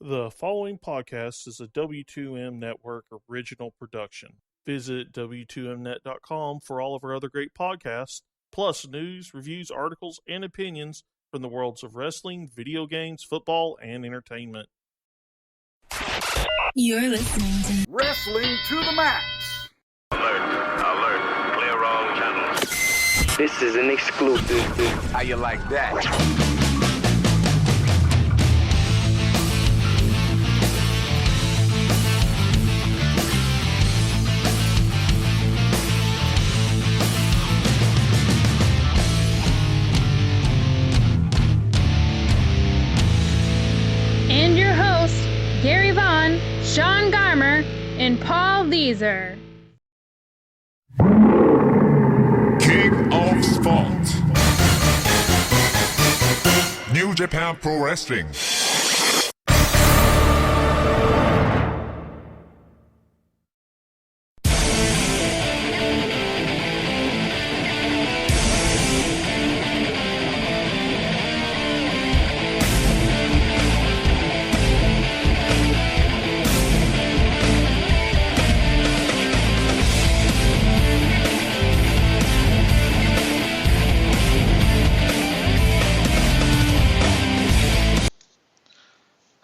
The following podcast is a W2M Network original production. Visit W2Mnet.com for all of our other great podcasts, plus news, reviews, articles, and opinions from the worlds of wrestling, video games, football, and entertainment. You're listening to Wrestling to the Max. Alert. Clear all channels. This is an exclusive. How you like that? And your hosts, Gary Vaughn, Sean Garmer, and Paul Vieser. King of Sport. New Japan Pro Wrestling.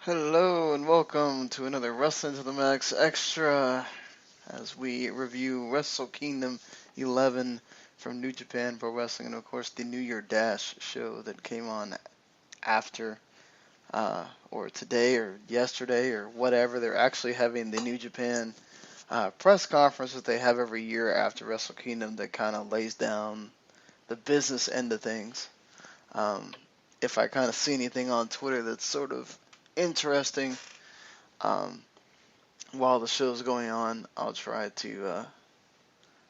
Hello and welcome to another Wrestling to the Max Extra as we review Wrestle Kingdom 11 from New Japan Pro Wrestling, and of course the New Year Dash show that came on after or today or yesterday or whatever. They're actually having the New Japan press conference that they have every year after Wrestle Kingdom that kind of lays down the business end of things. If I kind of see anything on Twitter that's sort of interesting while the show's going on, I'll try to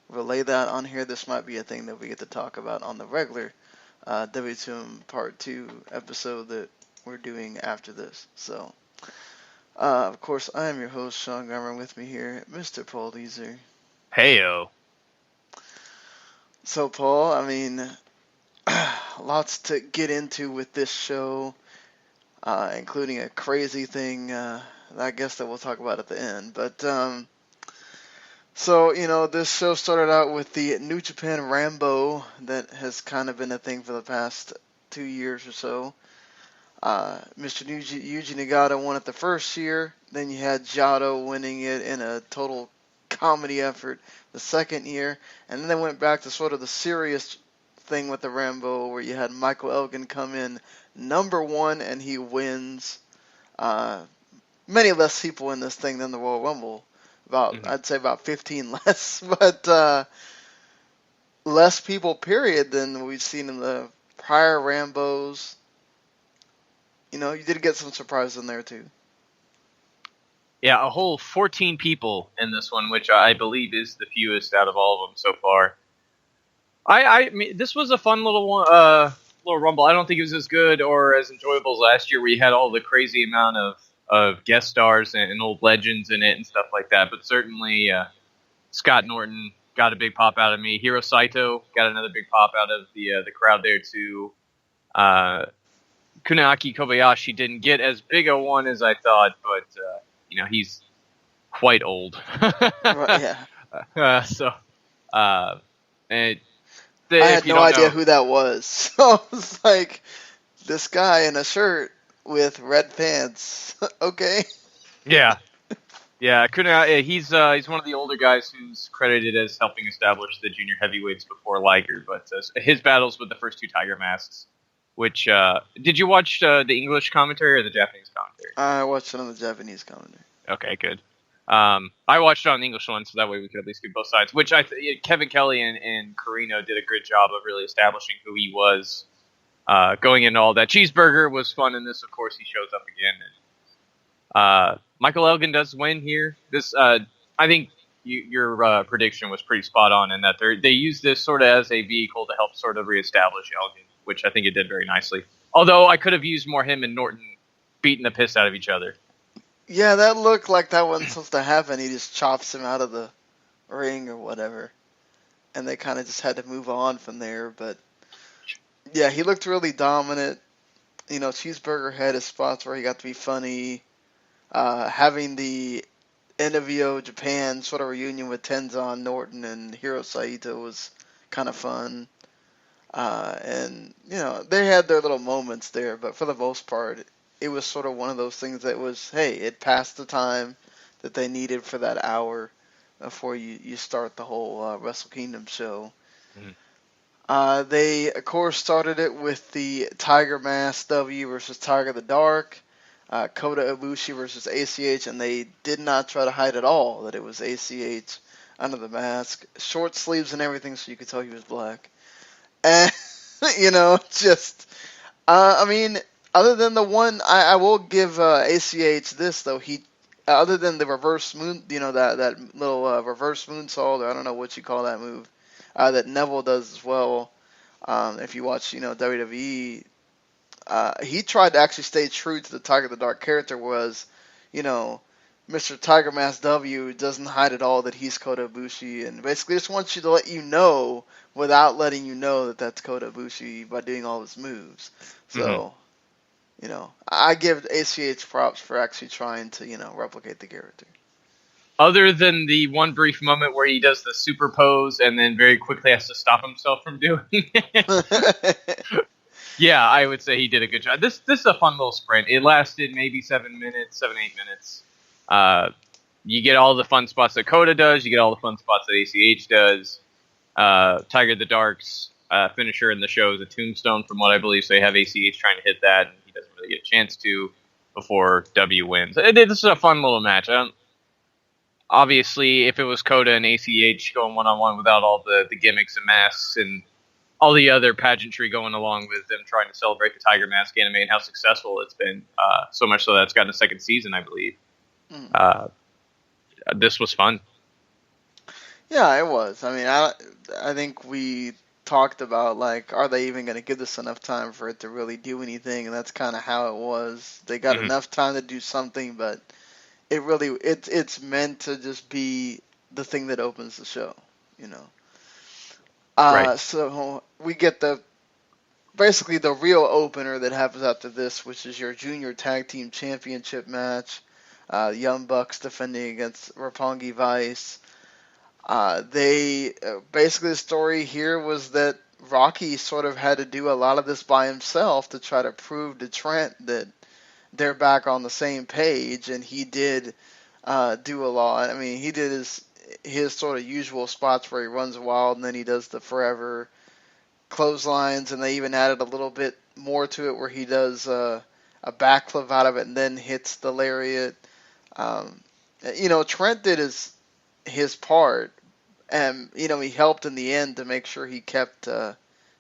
relay that on here. This might be a thing that we get to talk about on the regular W2M Part 2 episode that we're doing after this. So, of course, I am your host, Sean Garmer. With me here, Mr. Paul Vieser. Heyo. So, Paul, I mean, lots to get into with this show. Including a crazy thing, I guess that we'll talk about at the end. But, so, this show started out with the New Japan Rambo that has kind of been a thing for the past 2 years or so. Mr. Yuji Nagata won it the first year. Then you had Jado winning it in a total comedy effort the second year. And then they went back to sort of the serious thing with the Rambo where you had Michael Elgin come in number one and he wins. Many less people in this thing than the Royal Rumble. I'd say about 15 less, but less people period than we've seen in the prior Rambos. You did get some surprises in there too. Yeah, a whole 14 people in this one, which I believe is the fewest out of all of them so far. I mean, this was a fun little Rumble. I don't think it was as good or as enjoyable as last year, where you had all the crazy amount of guest stars and old legends in it and stuff like that. But certainly, Scott Norton got a big pop out of me. Hiro Saito got another big pop out of the crowd there too. Kunaaki Kobayashi didn't get as big a one as I thought, but he's quite old. Right, yeah. And I had no idea who that was. So I was like, this guy in a shirt with red pants. Okay. Yeah. Yeah, he's one of the older guys who's credited as helping establish the junior heavyweights before Liger, but his battles with the first two Tiger Masks, which, did you watch the English commentary or the Japanese commentary? I watched it on the Japanese commentary. Okay, good. I watched it on the English one, so that way we could at least get both sides. Which Kevin Kelly and Carino did a good job of really establishing who he was, going into all that. Cheeseburger was fun in this. Of course, he shows up again. And, Michael Elgin does win here. This, I think your prediction was pretty spot on in that they use this sort of as a vehicle to help sort of reestablish Elgin, which I think it did very nicely. Although I could have used more him and Norton beating the piss out of each other. Yeah, that looked like that wasn't supposed to happen. He just chops him out of the ring or whatever. And they kind of just had to move on from there. But, yeah, he looked really dominant. Cheeseburger had his spots where he got to be funny. Having the NWO Japan sort of reunion with Tenzan Norton and Hiro Saito was kind of fun. And, they had their little moments there, but for the most part, it was sort of one of those things that was, hey, it passed the time that they needed for that hour before you start the whole Wrestle Kingdom show. They, of course, started it with the Tiger Mask W versus Tiger the Dark, Kota Ibushi versus ACH, and they did not try to hide at all that it was ACH under the mask. Short sleeves and everything, so you could tell he was black. And, I mean, other than the one, I will give ACH this, though. Other than the reverse moon, that little reverse moonsault, or I don't know what you call that move, that Neville does as well. If you watch, WWE, he tried to actually stay true to the Tiger the Dark character, was, Mr. Tiger Mask W doesn't hide at all that he's Kota Ibushi, and basically just wants you to let you know without letting you know that that's Kota Ibushi by doing all his moves. So, I give ACH props for actually trying to, replicate the character. Other than the one brief moment where he does the super pose and then very quickly has to stop himself from doing it. Yeah, I would say he did a good job. This is a fun little sprint. It lasted maybe 8 minutes. You get all the fun spots that Kota does. You get all the fun spots that ACH does. Tiger the Dark's finisher in the show is a tombstone, from what I believe. So they have ACH trying to hit that, and he doesn't really get a chance to before W wins. This is a fun little match. Obviously, if it was Kota and ACH going one-on-one without all the gimmicks and masks and all the other pageantry going along with them trying to celebrate the Tiger Mask anime and how successful it's been, so much so that it's gotten a second season, I believe. This was fun. Yeah, it was. I mean, I think we talked about, like, are they even going to give this enough time for it to really do anything? And that's kind of how it was. They got enough time to do something, but it's meant to just be the thing that opens the show, Right. So we get basically the real opener that happens after this, which is your Junior Tag Team Championship match. Young Bucks defending against Roppongi Vice. Basically the story here was that Rocky sort of had to do a lot of this by himself to try to prove to Trent that they're back on the same page, and he did do a lot. I mean, he did his sort of usual spots where he runs wild, and then he does the forever clotheslines, and they even added a little bit more to it where he does a backflip out of it and then hits the lariat. Trent did his part, and he helped in the end to make sure he kept I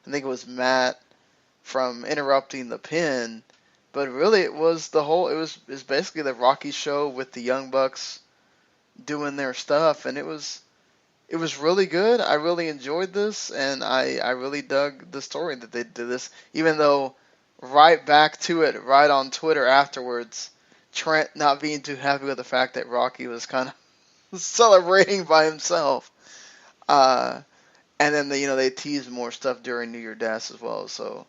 think it was Matt from interrupting the pin. But really, it was basically the Rocky show with the Young Bucks doing their stuff, and it was really good. I really enjoyed this, and I really dug the story that they did this, even though right back to it, right on Twitter afterwards, Trent not being too happy with the fact that Rocky was kind of celebrating by himself. And then they teased more stuff during New Year's Dash as well, so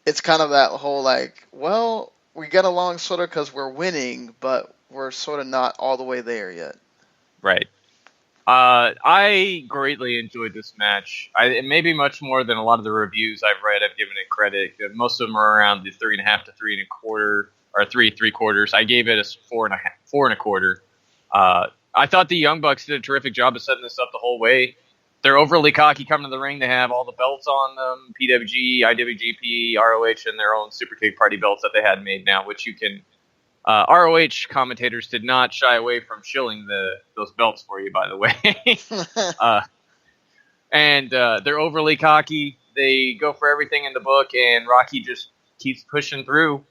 it's kind of that whole, like, well, we get along sort of because we're winning, but we're sort of not all the way there yet. Right. I greatly enjoyed this match. It may be much more than a lot of the reviews I've read. I've given it credit. Most of them are around the 3.5 to 3.25 or 3.75. I gave it a 4.25. I thought the Young Bucks did a terrific job of setting this up the whole way. They're overly cocky coming to the ring. They have all the belts on them: PWG, IWGP, ROH, and their own Super Kick Party belts that they had made now, which you can. ROH commentators did not shy away from shilling those belts for you, by the way. And they're overly cocky. They go for everything in the book, and Rocky just keeps pushing through.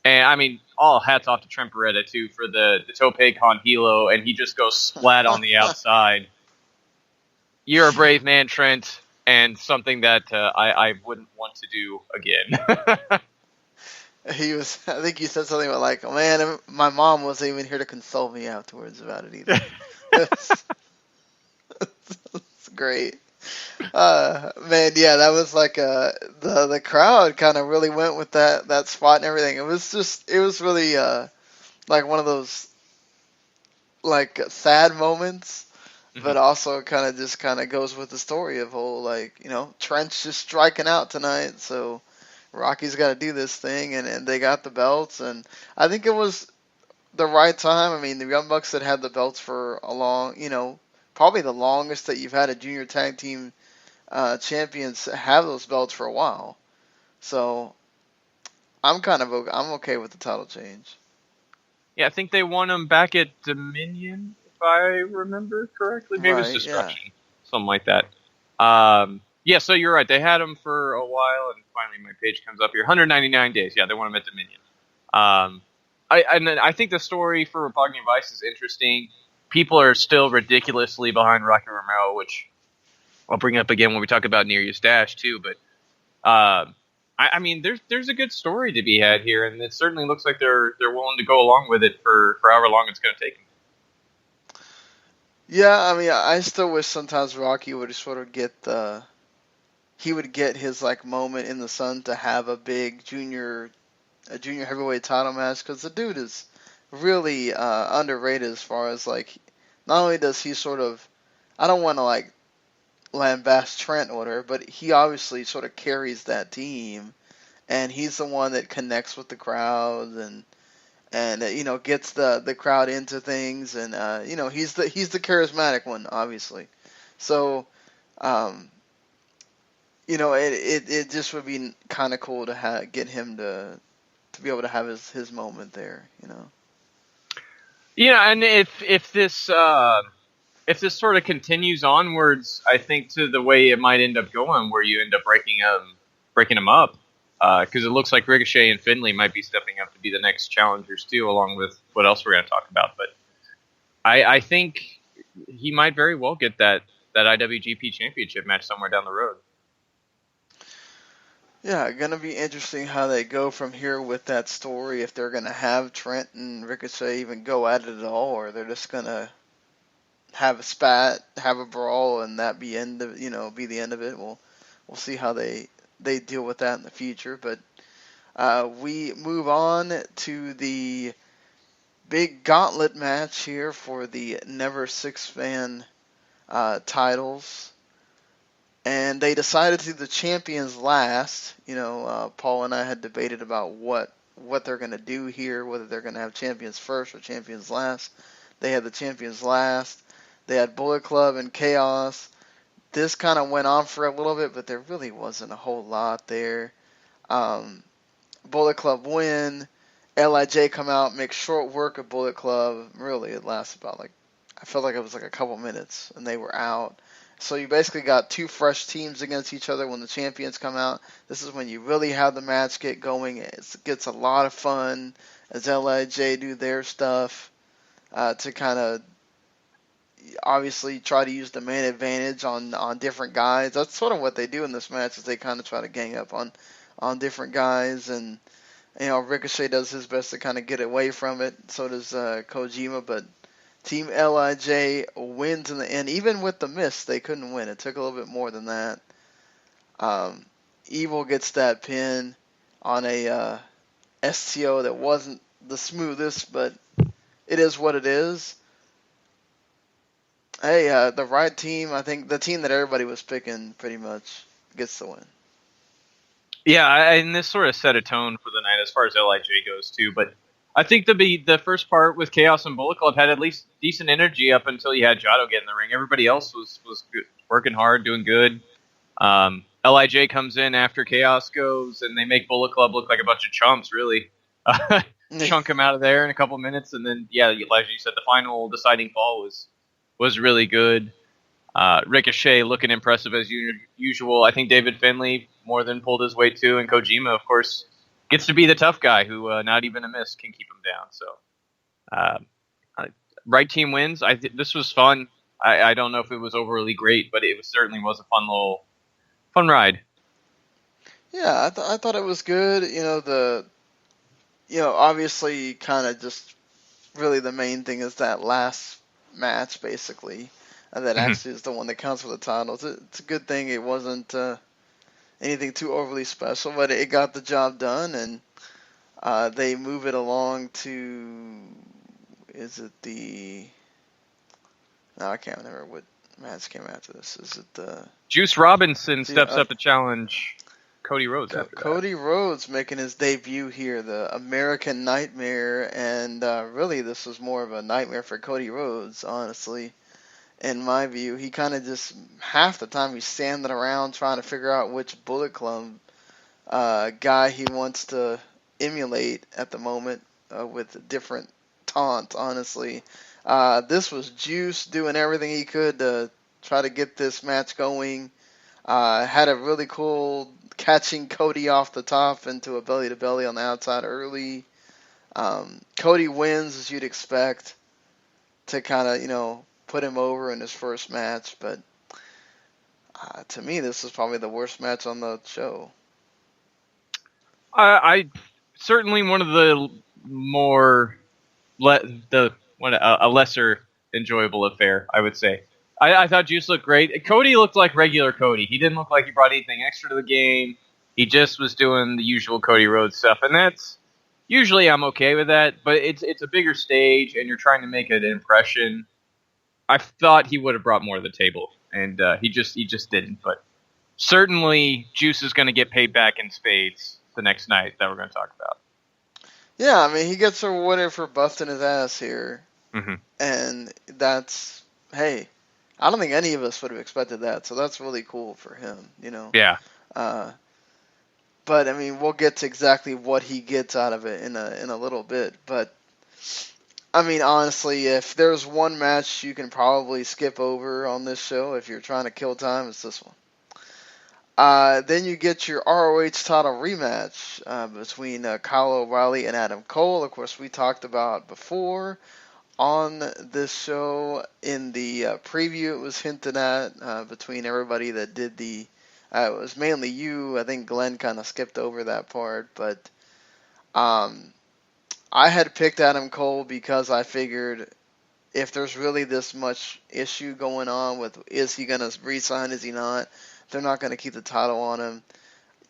And, I mean, all hats off to Trent Beretta, too, for the tope con hilo, and he just goes splat on the outside. You're a brave man, Trent, and something that I wouldn't want to do again. I think you said something about, like, oh, man, my mom wasn't even here to console me afterwards about it either. It's great. Man, yeah, that was like the crowd kind of really went with that spot and everything. It was really like one of those like sad moments, Mhm. but also kind of goes with the story of whole like Trent's just striking out tonight, so Rocky's got to do this thing, and they got the belts, and I think it was the right time. I mean, the Young Bucks had had the belts for a long, probably the longest that you've had a junior tag team champions have those belts for a while. So I'm okay with the title change. Yeah, I think they won them back at Dominion, if I remember correctly. Maybe it was Right? Yeah. Destruction, something like that. Yeah, so you're right. They had them for a while, and finally my page comes up here. 199 days. Yeah, they won them at Dominion. I think the story for Repugning Vice is interesting. People are still ridiculously behind Rocky Romero, which I'll bring up again when we talk about Near Eustache too. But I mean, there's a good story to be had here, and it certainly looks like they're willing to go along with it for however long it's going to take them. Yeah, I mean, I still wish sometimes Rocky would sort of he would get his like moment in the sun to have a junior heavyweight title match, because the dude is really underrated as far as like, not only does he sort of, I don't want to like lambast Trent order, but he obviously sort of carries that team, and he's the one that connects with the crowd and gets the crowd into things, and he's the charismatic one, obviously. So um, it just would be kind of cool to get him to be able to have his moment there. Yeah, and if this sort of continues onwards, I think to the way it might end up going, where you end up breaking them up, because it looks like Ricochet and Finlay might be stepping up to be the next challengers too, along with what else we're going to talk about. But I think he might very well get that IWGP Championship match somewhere down the road. Yeah, gonna be interesting how they go from here with that story. If they're gonna have Trent and Ricochet even go at it at all, or they're just gonna have a spat, have a brawl, and that be be the end of it. We'll see how they deal with that in the future. But we move on to the big gauntlet match here for the Never Six Man titles. And they decided to do the champions last. Paul and I had debated about what they're going to do here, whether they're going to have champions first or champions last. They had the champions last. They had Bullet Club and Chaos. This kind of went on for a little bit, but there really wasn't a whole lot there. Bullet Club win. LIJ come out, make short work of Bullet Club. Really, it lasts about I felt like it was like a couple minutes, and they were out. So you basically got two fresh teams against each other when the champions come out. This is when you really have the match get going. It gets a lot of fun as LIJ do their stuff to kind of obviously try to use the main advantage on different guys. That's sort of what they do in this match, is they kind of try to gang up on different guys, and Ricochet does his best to kind of get away from it. So does Kojima, but Team LIJ wins in the end. Even with the miss, they couldn't win. It took a little bit more than that. Evil gets that pin on a STO that wasn't the smoothest, but it is what it is. Hey, the right team, I think the team that everybody was picking pretty much gets the win. Yeah, and this sort of set a tone for the night as far as LIJ goes too. But I think the first part with Chaos and Bullet Club had at least decent energy up until you had Jado get in the ring. Everybody else was good, working hard, doing good. LIJ comes in after Chaos goes, and they make Bullet Club look like a bunch of chumps, really. Chunk him out of there in a couple minutes, and then, yeah, like you said, the final deciding fall was really good. Ricochet looking impressive as usual. I think David Finlay more than pulled his weight too, and Kojima, of course, gets to be the tough guy who not even a miss can keep him down. So, right team wins. This was fun. I don't know if it was overly great, but it certainly was a fun ride. Yeah, I thought it was good. Obviously, kind of just really the main thing is that last match, basically, that actually is the one that counts for the titles. It's a good thing it wasn't anything too overly special, but it got the job done, and They move it along to, is it the, no, I can't remember what match came after this. Is it the, Juice Robinson the steps up to challenge Cody Rhodes after that. Cody Rhodes making his debut here, the American Nightmare, and really this was more of a nightmare for Cody Rhodes, honestly. In my view, he kind of just, half the time he's standing around trying to figure out which Bullet Club guy he wants to emulate at the moment with different taunts, honestly. This was Juice doing everything he could to try to get this match going. Had a really cool catching Cody off the top into a belly-to-belly on the outside early. Cody wins, as you'd expect, to kind of, put him over in his first match. But to me, this is probably the worst match on the show. I certainly one of the more a lesser enjoyable affair, I would say. I thought Juice looked great. Cody looked like regular Cody. He didn't look like he brought anything extra to the game. He just was doing the usual Cody Rhodes stuff, and that's usually I'm okay with that. But it's a bigger stage, and you're trying to make an impression. I thought he would have brought more to the table, and he just didn't. But certainly, Juice is going to get paid back in spades the next night that we're going to talk about. Yeah, I mean, he gets rewarded for busting his ass here. Mm-hmm. And that's, hey, I don't think any of us would have expected that, so that's really cool for him, Yeah. But, I mean, we'll get to exactly what he gets out of it in a little bit. But, I mean, honestly, if there's one match you can probably skip over on this show if you're trying to kill time, it's this one. Then you get your ROH title rematch between Kyle O'Reilly and Adam Cole. Of course, we talked about before on this show. In the preview, it was hinted at between everybody that did the... it was mainly you. I think Glenn kind of skipped over that part. But I had picked Adam Cole because I figured if there's really this much issue going on with is he going to re-sign, is he not, they're not going to keep the title on him.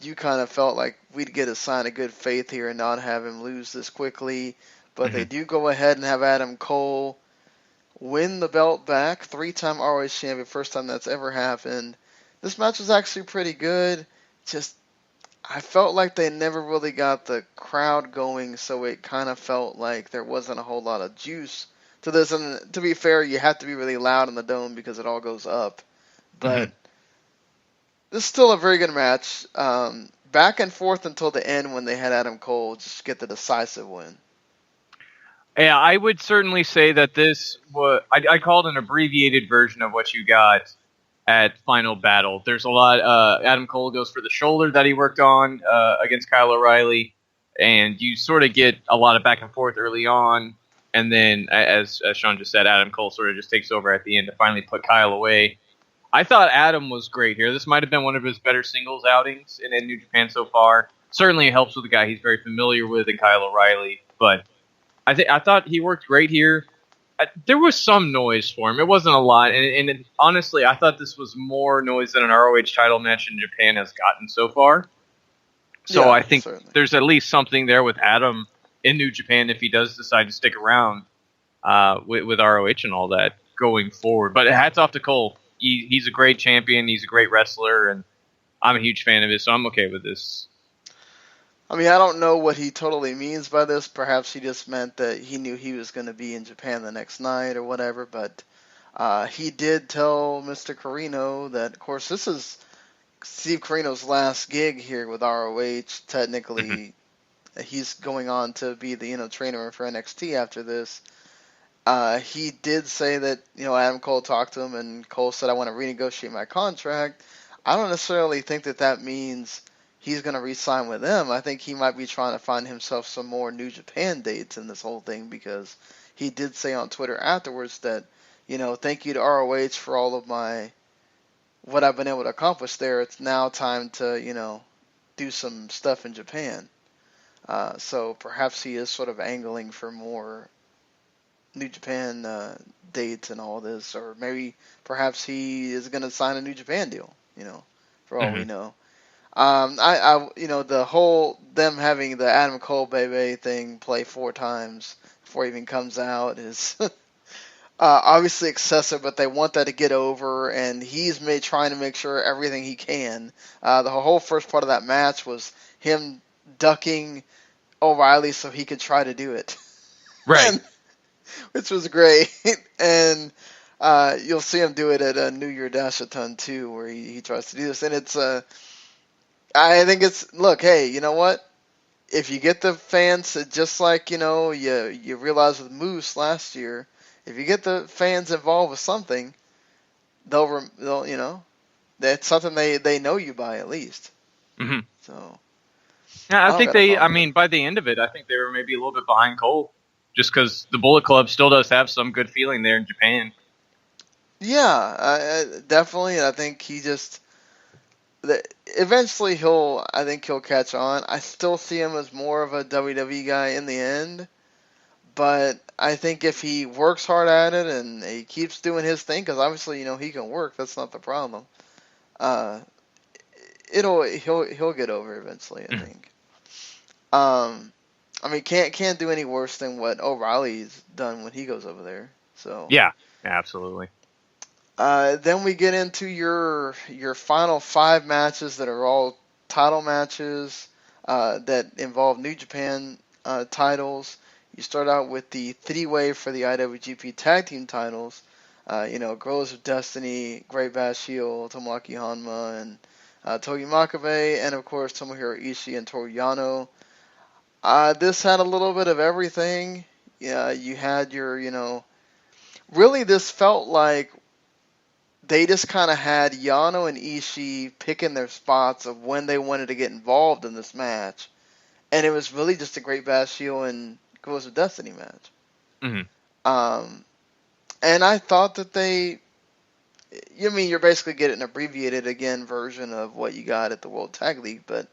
You kind of felt like we'd get a sign of good faith here and not have him lose this quickly. But they do go ahead and have Adam Cole win the belt back. 3-time ROH champion, first time that's ever happened. This match was actually pretty good. Just, I felt like they never really got the crowd going, so it kind of felt like there wasn't a whole lot of juice to this. And to be fair, you have to be really loud in the dome because it all goes up. But this is still a very good match. Back and forth until the end when they had Adam Cole just get the decisive win. Yeah, I would certainly say that this was... I called an abbreviated version of what you got at Final Battle. There's a lot... Adam Cole goes for the shoulder that he worked on against Kyle O'Reilly, and you sort of get a lot of back and forth early on, and then, as Sean just said, Adam Cole sort of just takes over at the end to finally put Kyle away. I thought Adam was great here. This might have been one of his better singles outings in New Japan so far. Certainly it helps with a guy he's very familiar with in Kyle O'Reilly, but I thought he worked great here. There was some noise for him. It wasn't a lot, and honestly, I thought this was more noise than an ROH title match in Japan has gotten so far. So yeah, I think there's at least something there with Adam in New Japan if he does decide to stick around with ROH and all that going forward. But hats off to Cole. He's a great champion. He's a great wrestler, and I'm a huge fan of his, so I'm okay with this. I mean, I don't know what he totally means by this. Perhaps he just meant that he knew he was going to be in Japan the next night or whatever. But he did tell Mr. Carino that, of course, this is Steve Carino's last gig here with ROH. Technically, he's going on to be the trainer for NXT after this. He did say that Adam Cole talked to him, and Cole said, "I want to renegotiate my contract." I don't necessarily think that means he's going to re-sign with them. I think he might be trying to find himself some more New Japan dates in this whole thing, because he did say on Twitter afterwards that, thank you to ROH for all of what I've been able to accomplish there. It's now time to, do some stuff in Japan. So perhaps he is sort of angling for more New Japan dates and all this, or maybe perhaps he is going to sign a New Japan deal, for all we know. The whole them having the Adam Cole baby thing play 4 times before he even comes out is obviously excessive, but they want that to get over, and he's trying to make sure everything he can. The whole first part of that match was him ducking O'Reilly so he could try to do it, Right. and, which was great. And you'll see him do it at a New Year Dash a ton too, where he tries to do this, and it's I think it's look, hey, you know what? If you get the fans, just like you realized with Moose last year, if you get the fans involved with something, they'll that's something they know you by at least. Mm-hmm. So Yeah, I think got a problem I with mean, by the end of it, I think they were maybe a little bit behind Cole, just because the Bullet Club still does have some good feeling there in Japan. Yeah, definitely. I think he just eventually I think he'll catch on. I still see him as more of a WWE guy in the end. But I think if he works hard at it and he keeps doing his thing, because obviously he can work. That's not the problem. Uh, he'll get over eventually. I think. I mean, can't do any worse than what O'Reilly's done when he goes over there. So Yeah, absolutely. then we get into your final 5 matches that are all title matches that involve New Japan titles. You start out with the 3-way for the IWGP Tag Team titles. Girls of Destiny, Great Bash Heel, Tomoaki Honma, and Togi Makabe, and of course Tomohiro Ishii and Toru Yano. This had a little bit of everything. Yeah, you had really this felt like they just kind of had Yano and Ishii picking their spots of when they wanted to get involved in this match. And it was really just a Great Bash Heel and Girls of Destiny match. Mm-hmm. And I thought that you're basically getting an abbreviated again version of what you got at the World Tag League, but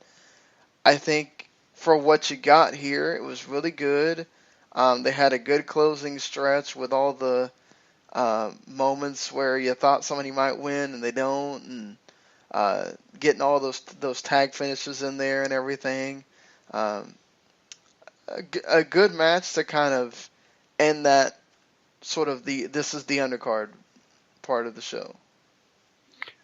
I think for what you got here, it was really good. They had a good closing stretch with all the moments where you thought somebody might win and they don't, and getting all those tag finishes in there and everything. A good match to kind of end that sort of this is the undercard part of the show.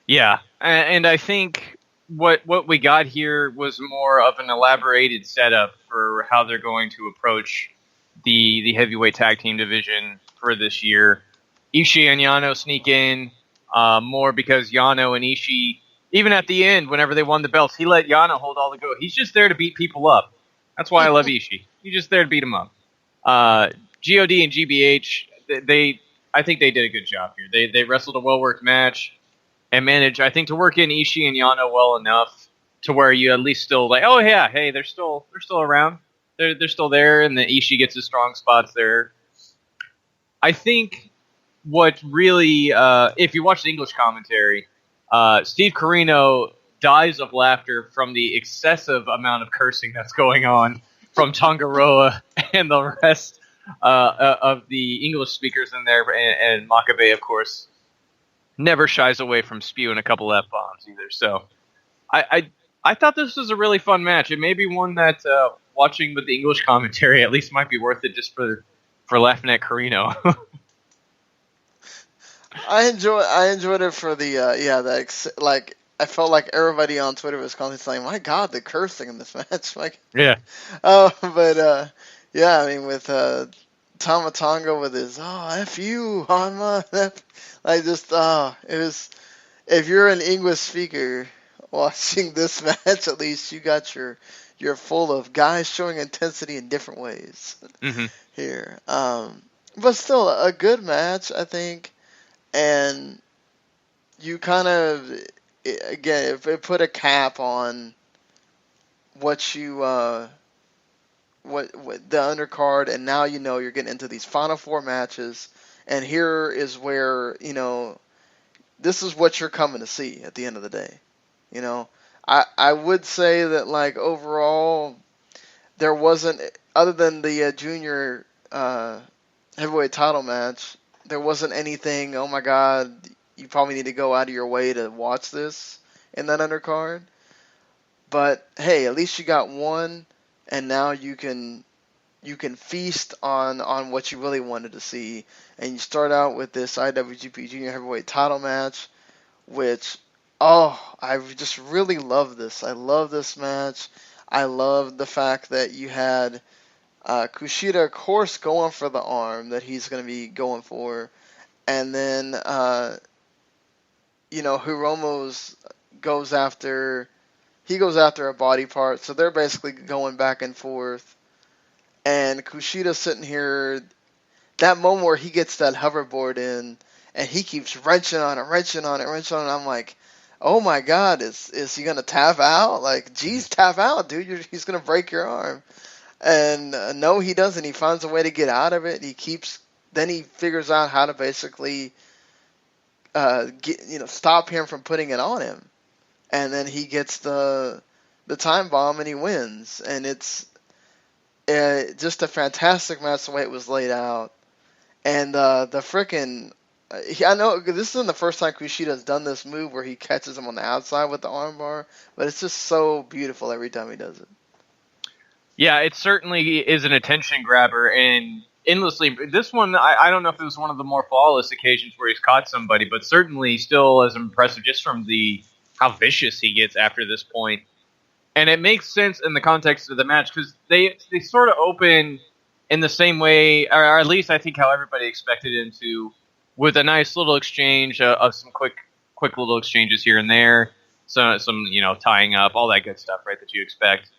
Yeah, and I think what we got here was more of an elaborated setup for how they're going to approach the heavyweight tag team division for this year. Ishii and Yano sneak in more because Yano and Ishii, even at the end, whenever they won the belts, he let Yano hold all the go. He's just there to beat people up. That's why I love Ishii. He's just there to beat them up. God and GBH, I think they did a good job here. They wrestled a well-worked match and managed, I think, to work in Ishii and Yano well enough to where you at least still like, oh yeah, hey, they're still around. They're still there, and the Ishii gets his strong spots there. I think what really, if you watch the English commentary, Steve Corino dies of laughter from the excessive amount of cursing that's going on from Tangaroa and the rest of the English speakers in there, and Makabe, of course, never shies away from spewing a couple F-bombs either. So I thought this was a really fun match. It may be one that watching with the English commentary at least might be worth it just for laughing at Corino. I enjoyed it for the like I felt like everybody on Twitter was constantly saying, "My God, the cursing in this match!" Like, yeah. But yeah, I mean with Tama Tonga with his F you Hanma, like just it was. If you're an English speaker watching this match, at least you got you're full of guys showing intensity in different ways here. But still a good match, I think. And you kind of, again, if it put a cap on what you, what the undercard, and now you're getting into these final 4 matches, and here is where, this is what you're coming to see at the end of the day. I would say that, like, overall, there wasn't, other than the junior heavyweight title match, there wasn't anything, oh my God, you probably need to go out of your way to watch this in that undercard. But hey, at least you got one, and now you can feast on what you really wanted to see. And you start out with this IWGP Junior Heavyweight title match, which, I just really love this. I love this match. I love the fact that you had Kushida, of course, going for the arm that he's going to be going for, and then Hiromu's goes after a body part, so they're basically going back and forth. And Kushida's sitting here, that moment where he gets that hoverboard in, and he keeps wrenching on it. I'm like, oh my God, is he gonna tap out? Like, geez, tap out, dude! He's gonna break your arm. And no, he doesn't. He finds a way to get out of it. Then he figures out how to basically stop him from putting it on him. And then he gets the time bomb and he wins. And it's just a fantastic match the way it was laid out. And the frickin' I know this isn't the first time Kushida's done this move where he catches him on the outside with the armbar, but it's just so beautiful every time he does it. Yeah, it certainly is an attention grabber, and endlessly. This one, I don't know if it was one of the more flawless occasions where he's caught somebody, but certainly still as impressive just from how vicious he gets after this point. And it makes sense in the context of the match because they sort of open in the same way, or at least I think how everybody expected him to, with a nice little exchange of some quick little exchanges here and there, some tying up, all that good stuff, right, that you expect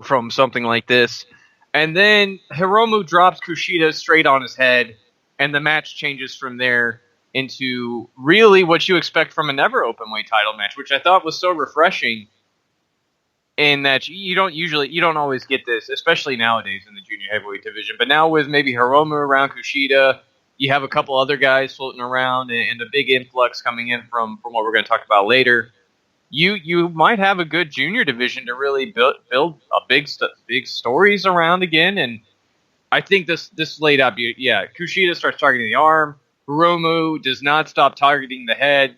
from something like this. And then Hiromu drops Kushida straight on his head, and the match changes from there into really what you expect from a never openweight title match, which I thought was so refreshing in that you don't always get this, especially nowadays in the junior heavyweight division. But now with maybe Hiromu around Kushida, you have a couple other guys floating around, and a big influx coming in from what we're going to talk about later. You might have a good junior division to really build a big stories around again, and I think this laid out. Yeah, Kushida starts targeting the arm. Hiromu does not stop targeting the head.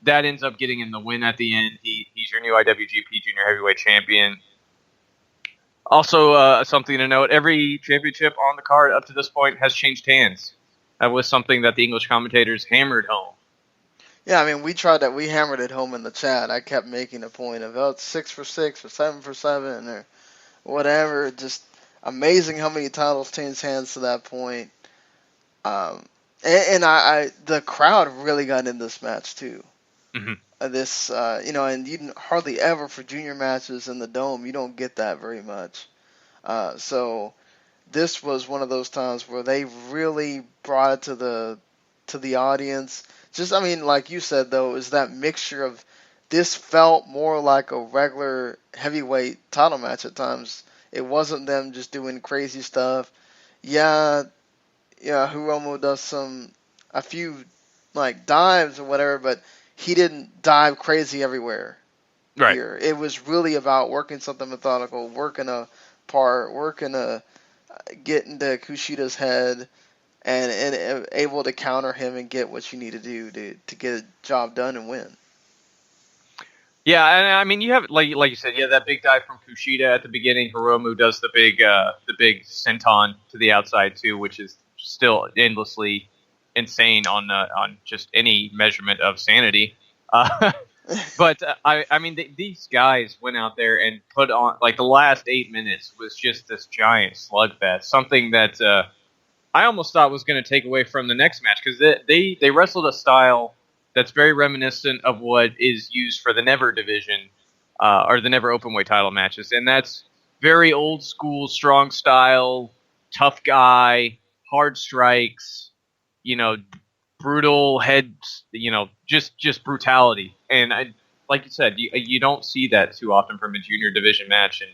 That ends up getting him the win at the end. He's your new IWGP Junior Heavyweight Champion. Also, something to note: every championship on the card up to this point has changed hands. That was something that the English commentators hammered home. Yeah, I mean, we hammered it home in the chat. I kept making a point of, it's 6 for 6 or 7 for 7 or whatever. Just amazing how many titles changed hands to that point. And the crowd really got in this match too. Mm-hmm. And you hardly ever for junior matches in the Dome, you don't get that very much. So this was one of those times where they really brought it to the audience. Just, I mean, like you said, though, is that mixture of this felt more like a regular heavyweight title match at times. It wasn't them just doing crazy stuff. Yeah, Hiromu does a few like dives or whatever, but he didn't dive crazy everywhere. Right. Here, it was really about working something methodical, working a part, getting to Kushida's head. And able to counter him and get what you need to do to get a job done and win. Yeah, and I mean you have like you said, that big dive from Kushida at the beginning. Hiromu does the big senton to the outside too, which is still endlessly insane on just any measurement of sanity. But I mean these guys went out there and put on like the last 8 minutes was just this giant slugfest, something that. I almost thought was going to take away from the next match because they wrestled a style that's very reminiscent of what is used for the Never division or the Never Openweight title matches, and that's very old school, strong style, tough guy, hard strikes, brutal heads, just brutality. And like you said, you don't see that too often from a junior division match, and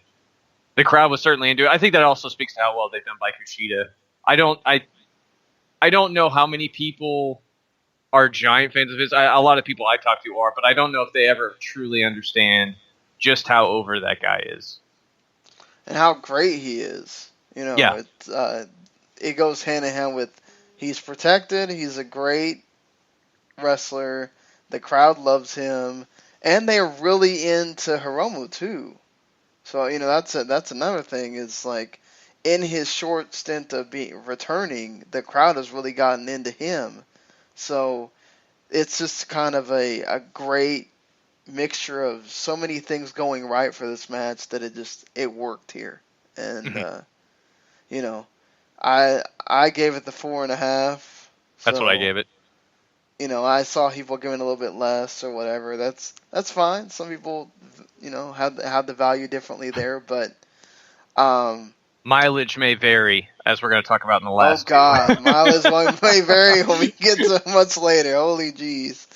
the crowd was certainly into it. I think that also speaks to how well they've done by Kushida. I don't know how many people are giant fans of his. A lot of people I talk to are, but I don't know if they ever truly understand just how over that guy is. And how great he is. Yeah. It goes hand in hand with he's protected, he's a great wrestler, the crowd loves him, And they're really into Hiromu too. So that's another thing is like in his short stint of being returning, the crowd has really gotten into him. So it's just kind of a great mixture of so many things going right for this match that it worked here. And you know, I gave it the 4.5. That's what I So gave it. I saw people giving a little bit less or whatever. That's fine. Some people have the value differently there, but Mileage may vary, as we're going to talk about in the oh last two. god, mileage may vary when we get to much later. Holy jeez.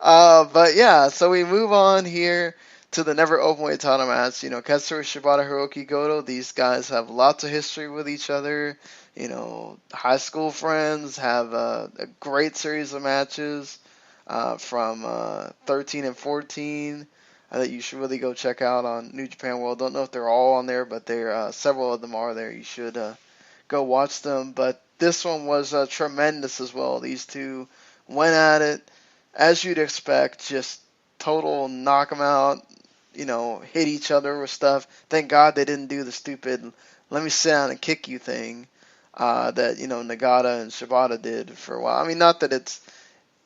But yeah, so we move on here to the never openweight title match. Katsura Shibata, Hiroki Goto. These guys have lots of history with each other. High school friends, have a great series of matches from 13 and 14 that you should really go check out on New Japan World. Don't know if they're all on there, but several of them are there. You should go watch them. But this one was tremendous as well. These two went at it as you'd expect, just total knock 'em out. Hit each other with stuff. Thank God they didn't do the stupid "let me sit down and kick you" thing that Nagata and Shibata did for a while. I mean, not that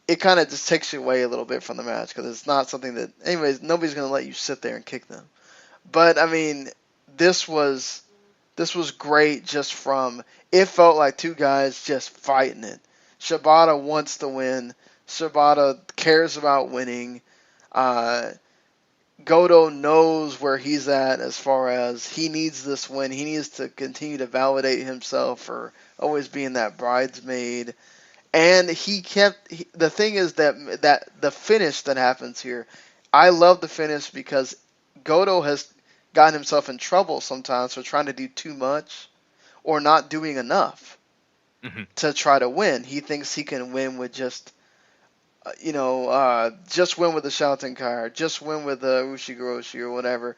it kind of just takes you away a little bit from the match because it's not something that, anyways, nobody's gonna let you sit there and kick them. But I mean, this was great just from it felt like two guys just fighting it. Shibata wants to win. Shibata cares about winning. Uh, Goto knows where he's at as far as he needs this win. He needs to continue to validate himself for always being that bridesmaid. And the thing is that the finish that happens here, I love the finish because Goto has gotten himself in trouble sometimes for trying to do too much or not doing enough to try to win. He thinks he can win with just win with the Shouting Car, just win with the Ushigoroshi or whatever.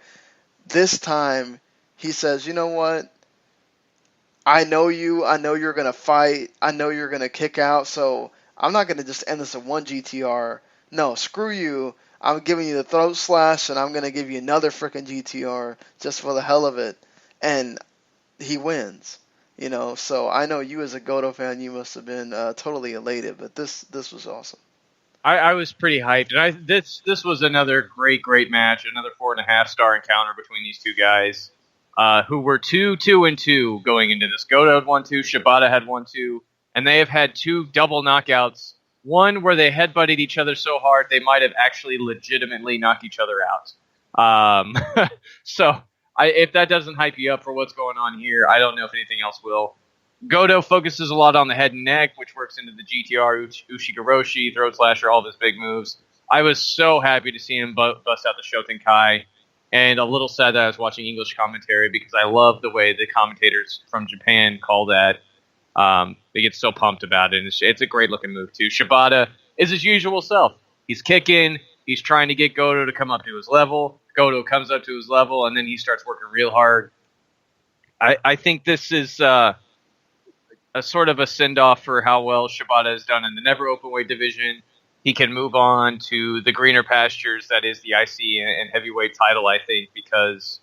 This time, he says, you know what? I know you. I know you're going to fight. I know you're going to kick out. So I'm not going to just end this in one GTR. No, screw you. I'm giving you the throat slash, and I'm going to give you another freaking GTR just for the hell of it. And he wins. So I know you as a Goto fan, you must have been totally elated. But this was awesome. I was pretty hyped, and this was another great match, another 4.5-star encounter between these two guys, who were 2-2-2 going into this. Goto had 1-2, Shibata had 1-2, and they have had two double knockouts. One where they headbutted each other so hard they might have actually legitimately knocked each other out. So if that doesn't hype you up for what's going on here, I don't know if anything else will. Goto focuses a lot on the head and neck, which works into the GTR, Ushigoroshi, Throat Slasher, all of his big moves. I was so happy to see him bust out the Shotenkai, and a little sad that I was watching English commentary because I love the way the commentators from Japan call that. They get so pumped about it, and it's a great-looking move, too. Shibata is his usual self. He's kicking, he's trying to get Goto to come up to his level. Goto comes up to his level, and then he starts working real hard. I think this is a sort of a send-off for how well Shibata has done in the never openweight division. He can move on to the greener pastures that is the IC and heavyweight title, I think, because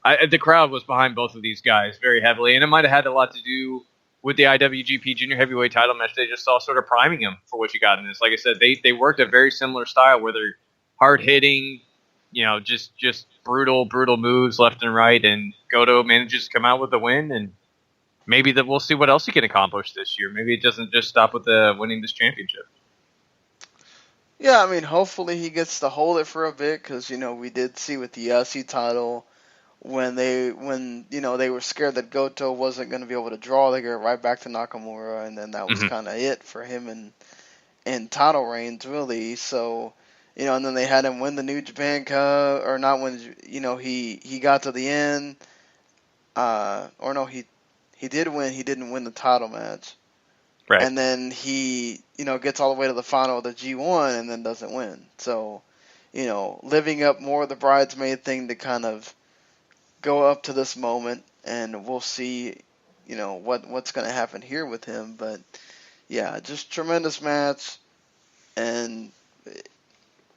the crowd was behind both of these guys very heavily, and it might have had a lot to do with the IWGP Junior Heavyweight title match. They just saw sort of priming him for what you got in this. Like I said, they worked a very similar style where they're hard-hitting, just brutal moves left and right, and Goto manages to come out with the win, and maybe we'll see what else he can accomplish this year. Maybe it doesn't just stop with winning this championship. Yeah, I mean, hopefully he gets to hold it for a bit because we did see with the IC title when they were scared that Goto wasn't going to be able to draw, they go right back to Nakamura, and then that was kind of it for him in title reigns really. So and then they had him win the New Japan Cup, or not when he got to the end, or no he did win. He didn't win the title match. Right. And then he, gets all the way to the final of the G1 and then doesn't win. So, living up more of the bridesmaid thing to kind of go up to this moment, and we'll see, what's going to happen here with him. But, yeah, just tremendous match. And,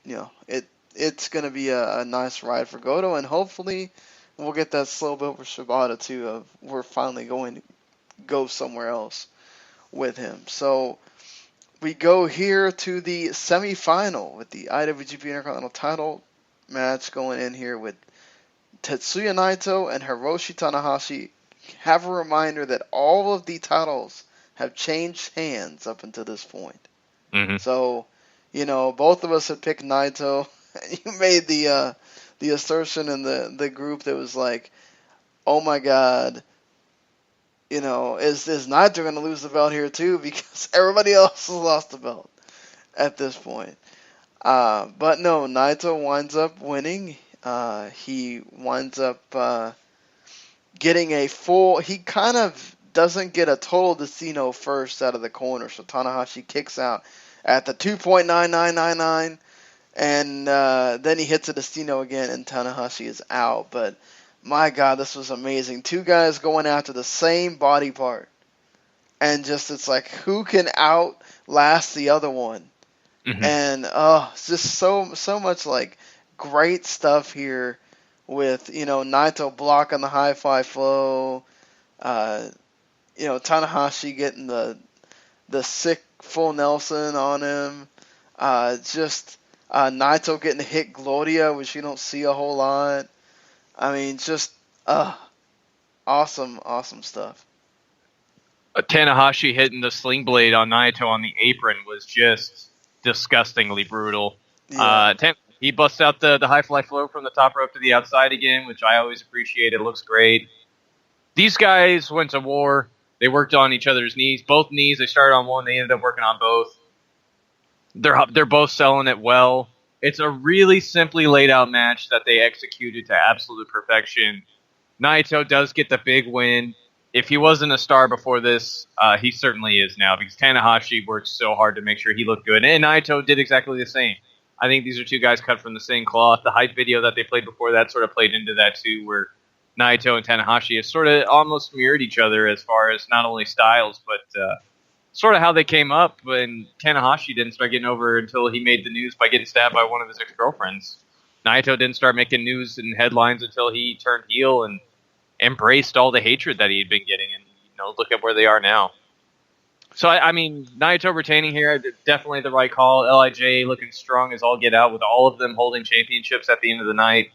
it it's going to be a nice ride for Goto, and hopefully we'll get that slow build for Shibata too. Of we're finally going to go somewhere else with him. So we go here to the semifinal with the IWGP Intercontinental title match going in here with Tetsuya Naito and Hiroshi Tanahashi. Have a reminder that all of the titles have changed hands up until this point. Mm-hmm. So, both of us had picked Naito. You made the assertion in the group that was like, oh my god, is Naito going to lose the belt here too? Because everybody else has lost the belt at this point. But no, Naito winds up winning. He winds up getting a full. He kind of doesn't get a total Destino first out of the corner, so Tanahashi kicks out at the 2.9999, and then he hits a Destino again, and Tanahashi is out. But my God, this was amazing. Two guys going after the same body part, and just it's like who can outlast the other one. Mm-hmm. And it's just so much like great stuff here with Naito blocking the high fly flow, Tanahashi getting the sick full Nelson on him, just Naito getting to hit Gloria, which you don't see a whole lot. I mean, just awesome stuff. Tanahashi hitting the sling blade on Naito on the apron was just disgustingly brutal. Yeah. He busts out the high fly flow from the top rope to the outside again, which I always appreciate. It looks great. These guys went to war. They worked on each other's knees. Both knees, they started on one. They ended up working on both. They're both selling it well. It's a really simply laid out match that they executed to absolute perfection. Naito does get the big win. If he wasn't a star before this, he certainly is now, because Tanahashi worked so hard to make sure he looked good. And Naito did exactly the same. I think these are two guys cut from the same cloth. The hype video that they played before that sort of played into that too, where Naito and Tanahashi have sort of almost mirrored each other as far as not only styles, but sort of how they came up. When Tanahashi didn't start getting over until he made the news by getting stabbed by one of his ex-girlfriends. Naito didn't start making news and headlines until he turned heel and embraced all the hatred that he had been getting. And, look at where they are now. So, I mean, Naito retaining here, definitely the right call. LIJ looking strong as all get out with all of them holding championships at the end of the night.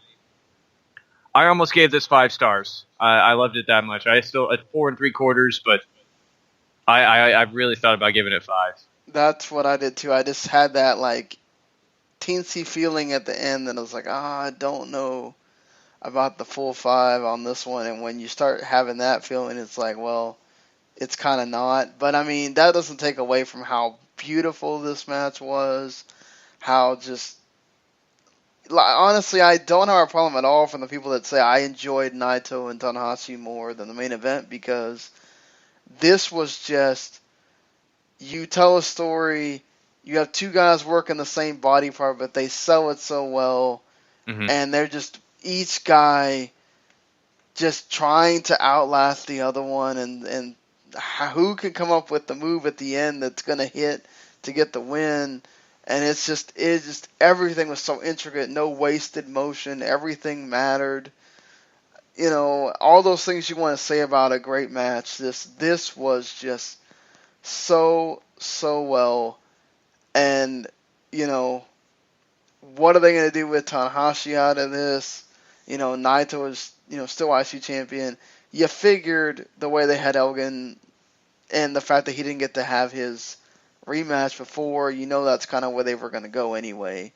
I almost gave this 5 stars. I loved it that much. I still at 4 3/4, but I really thought about giving it 5. That's what I did too. I just had that like teensy feeling at the end that I was like, I don't know about the full 5 on this one. And when you start having that feeling, it's like, well, it's kind of not. But I mean, that doesn't take away from how beautiful this match was. How just honestly, I don't have a problem at all from the people that say I enjoyed Naito and Tanahashi more than the main event, because this was just, you tell a story, you have two guys working the same body part, but they sell it so well, and they're just, each guy just trying to outlast the other one, and who can come up with the move at the end that's going to hit to get the win. And it's just everything was so intricate, no wasted motion, everything mattered. All those things you want to say about a great match. This was just so well. And, what are they going to do with Tanahashi out of this? Naito is, still IC champion. You figured the way they had Elgin and the fact that he didn't get to have his rematch before, that's kind of where they were going to go anyway.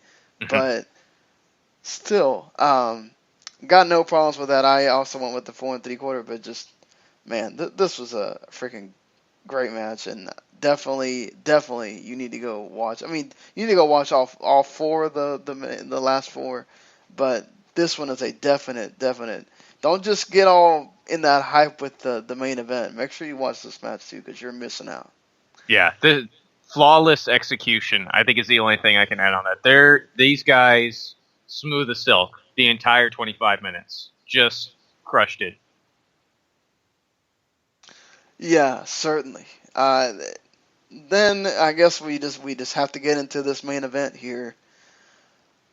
But still, got no problems with that. I also went with the 4 3/4, but just, man, this was a freaking great match, and definitely you need to go watch. I mean, you need to go watch all 4 of the last 4, but this one is a definite. Don't just get all in that hype with the main event. Make sure you watch this match too, because you're missing out. Yeah, the flawless execution, I think, is the only thing I can add on that. These guys, smooth as silk, the entire 25 minutes. Just crushed it. Yeah, certainly. Then I guess we just have to get into this main event here.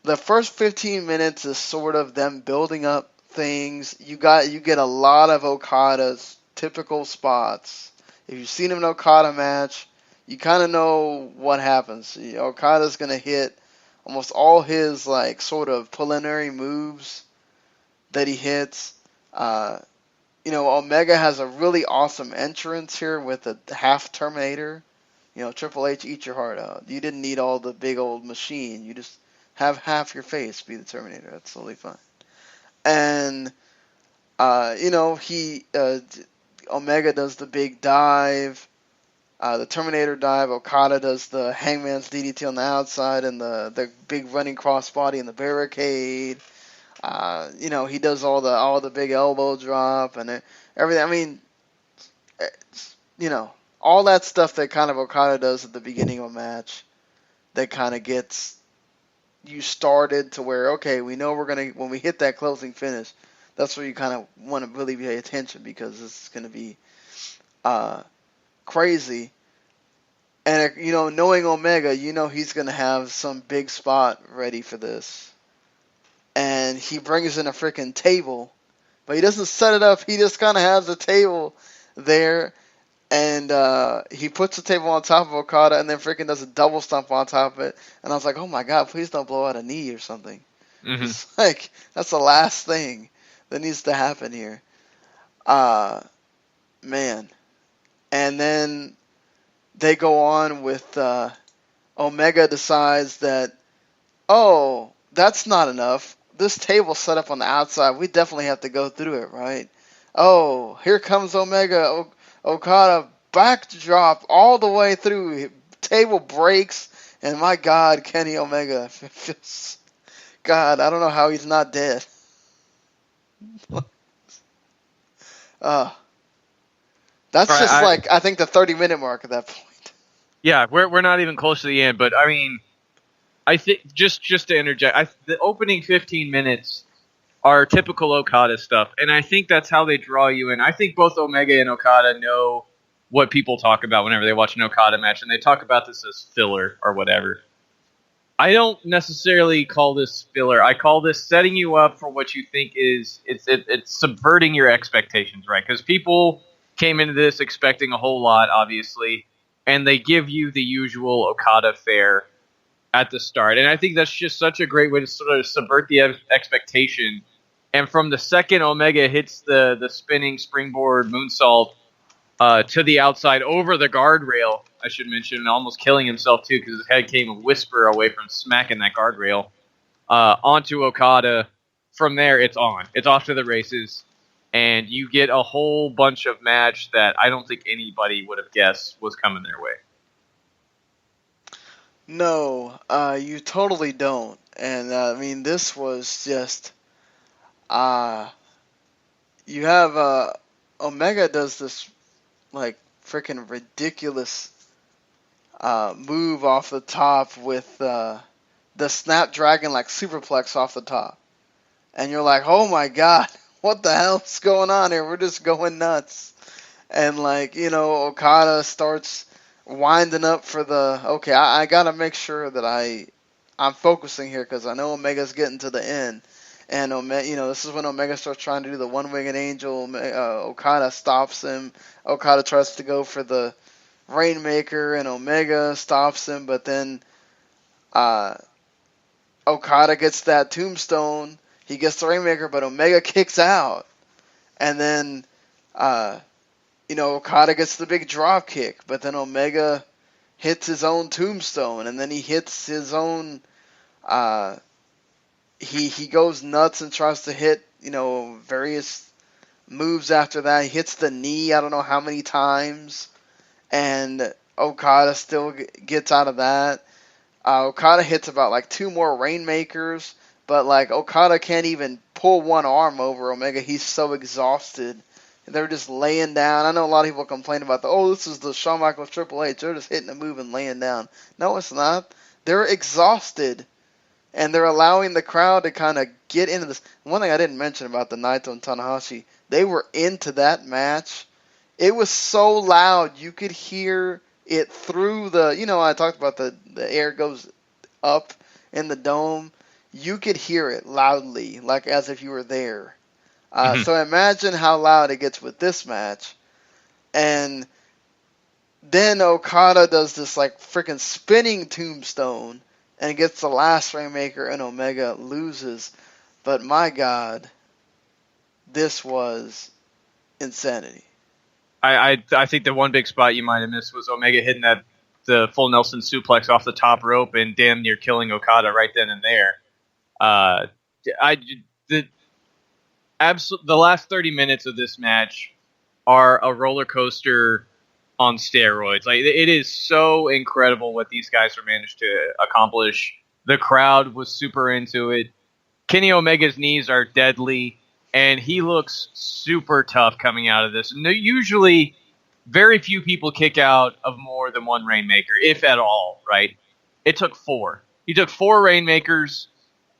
the first 15 minutes is sort of them building up things. You get a lot of Okada's typical spots. If you've seen him in an Okada match, you kind of know what happens. Okada's gonna hit almost all his like sort of preliminary moves that he hits. Omega has a really awesome entrance here with a half Terminator. Triple H, eat your heart out. You didn't need all the big old machine. You just have half your face be the Terminator. That's totally fine. And Omega does the big dive, the Terminator dive. Okada does the Hangman's DDT on the outside and the big running crossbody in the barricade. He does all the big elbow drop and everything. I mean, all that stuff that kind of Okada does at the beginning of a match that kind of gets you started to where, okay, we know when we hit that closing finish, that's where you kind of want to really pay attention because this is going to be crazy. And, knowing Omega, he's going to have some big spot ready for this. And he brings in a freaking table, but he doesn't set it up. He just kind of has the table there. And he puts the table on top of Okada and then freaking does a double stomp on top of it. And I was like, oh my God, please don't blow out a knee or something. Mm-hmm. It's like, that's the last thing that needs to happen here. Man. And then they go on with Omega decides that, oh, that's not enough. This table's set up on the outside. We definitely have to go through it, right? Oh, here comes Omega. Okada backdrop all the way through. Table breaks, and my God, Kenny Omega. God, I don't know how he's not dead. That's just I think the 30-minute mark at that point. Yeah, we're not even close to the end, but I mean, I think just to interject, the opening 15 minutes are typical Okada stuff, and I think that's how they draw you in. I think both Omega and Okada know what people talk about whenever they watch an Okada match, and they talk about this as filler or whatever. I don't necessarily call this filler. I call this setting you up for what you think is it's subverting your expectations, right? Because people came into this expecting a whole lot, obviously, and they give you the usual Okada fare at the start. And I think that's just such a great way to sort of subvert the expectation. And from the second Omega hits the spinning springboard moonsault to the outside over the guardrail, I should mention, almost killing himself too because his head came a whisper away from smacking that guardrail onto Okada. From there, it's on. It's off to the races. And you get a whole bunch of match that I don't think anybody would have guessed was coming their way. No, you totally don't. And, I mean, this was just... you have Omega does this, like, freaking ridiculous move off the top with the Snapdragon, like, superplex off the top. And you're like, oh my God, what the hell's going on here? We're just going nuts. And, like, Okada starts winding up for okay, I got to make sure that I'm focusing here because I know Omega's getting to the end. And, this is when Omega starts trying to do the one-winged angel. Okada stops him. Okada tries to go for the Rainmaker, and Omega stops him. But then Okada gets that tombstone. He gets the Rainmaker, but Omega kicks out. And then, Okada gets the big drop kick. But then Omega hits his own tombstone. And then he hits his own... He goes nuts and tries to hit, various moves after that. He hits the knee I don't know how many times. And Okada still gets out of that. Okada hits about, like, 2 more Rainmakers. But, like, Okada can't even pull one arm over Omega. He's so exhausted. They're just laying down. I know a lot of people complain about this is the Shawn Michaels Triple H. They're just hitting a move and laying down. No, it's not. They're exhausted. And they're allowing the crowd to kind of get into this. One thing I didn't mention about the Naito and Tanahashi, they were into that match. It was so loud, you could hear it through I talked about the air goes up in the dome. you could hear it loudly, like as if you were there. Mhm. So imagine how loud it gets with this match. And then Okada does this like freaking spinning tombstone and gets the last Rainmaker, and Omega loses. But my God, this was insanity. I think the one big spot you might have missed was Omega hitting the full Nelson suplex off the top rope and damn near killing Okada right then and there. Uh, I the the last 30 minutes of this match are a roller coaster on steroids. Like, it is so incredible what these guys are managed to accomplish. The crowd was super into it. Kenny Omega's knees are deadly, and he looks super tough coming out of this. And usually, very few people kick out of more than one Rainmaker, if at all, right? It took 4. He took 4 Rainmakers,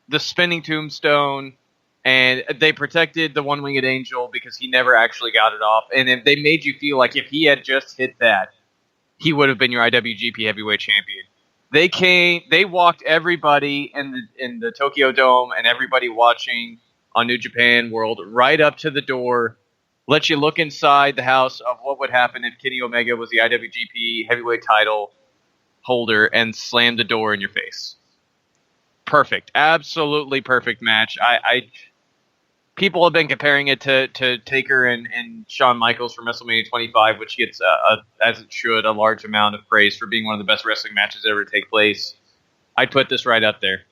the spinning tombstone, and they protected the one-winged angel because he never actually got it off. And if they made you feel like if he had just hit that, he would have been your IWGP Heavyweight Champion. They walked everybody in the Tokyo Dome and everybody watching on New Japan World right up to the door, let you look inside the house of what would happen if Kenny Omega was the IWGP Heavyweight title holder, and slammed the door in your face. Perfect, absolutely perfect match. People have been comparing it to Taker and Shawn Michaels from WrestleMania 25, which gets, as it should, a large amount of praise for being one of the best wrestling matches ever to take place. I'd put this right up there.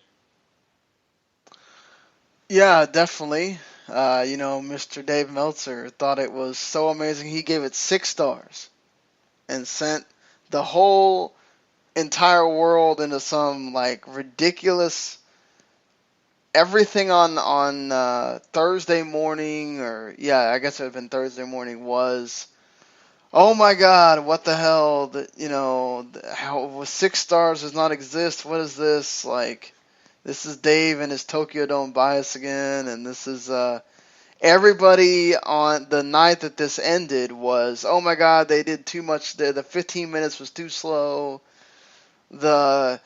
Yeah, definitely. Mr. Dave Meltzer thought it was so amazing. He gave it 6 stars and sent the whole entire world into some like ridiculous everything on Thursday morning, or yeah, I guess it would have been Thursday morning, was, oh my God, what the hell? How 6 stars does not exist. What is this? Like, this is Dave and his Tokyo Dome bias again, and this is everybody on the night that this ended was, oh my God, they did too much. The 15 minutes was too slow. Omega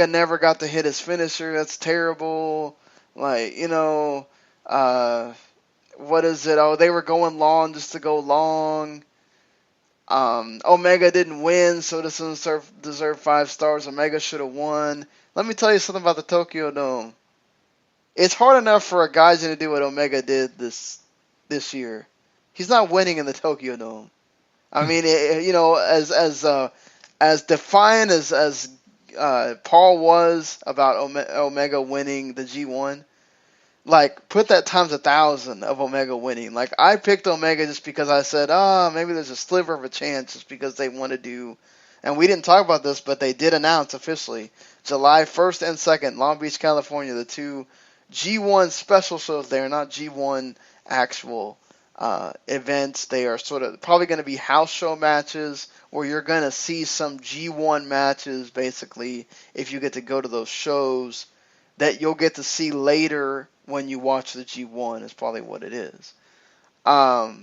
never got to hit his finisher. That's terrible. Like, what is it? Oh, they were going long just to go long. Omega didn't win, so this doesn't deserve 5 stars. Omega should have won. Let me tell you something about the Tokyo Dome. It's hard enough for a Gaijin to do what Omega did this year. He's not winning in the Tokyo Dome. I mean, as defiant as Paul was about Omega winning the G1, like, put that times 1,000 of Omega winning. Like, I picked Omega just because I said, maybe there's a sliver of a chance, just because they want to do, and we didn't talk about this, but they did announce officially July 1st and 2nd, Long Beach, California, the 2 G1 special shows there, not G1 actual events. They are sort of probably going to be house show matches, where you're going to see some G1 matches, basically, if you get to go to those shows, that you'll get to see later when you watch the G1 is probably what it is. But,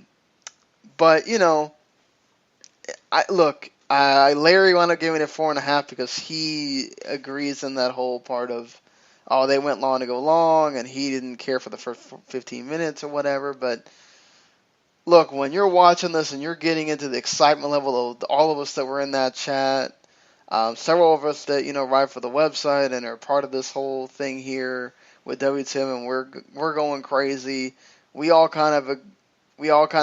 Larry wound up giving it 4.5 because he agrees in that whole part of, they went long to go long, and he didn't care for the first 15 minutes or whatever. But look, when you're watching this and you're getting into the excitement level of all of us that were in that chat, several of us that write for the website and are part of this whole thing here with WTM, and we're going crazy. We all kind of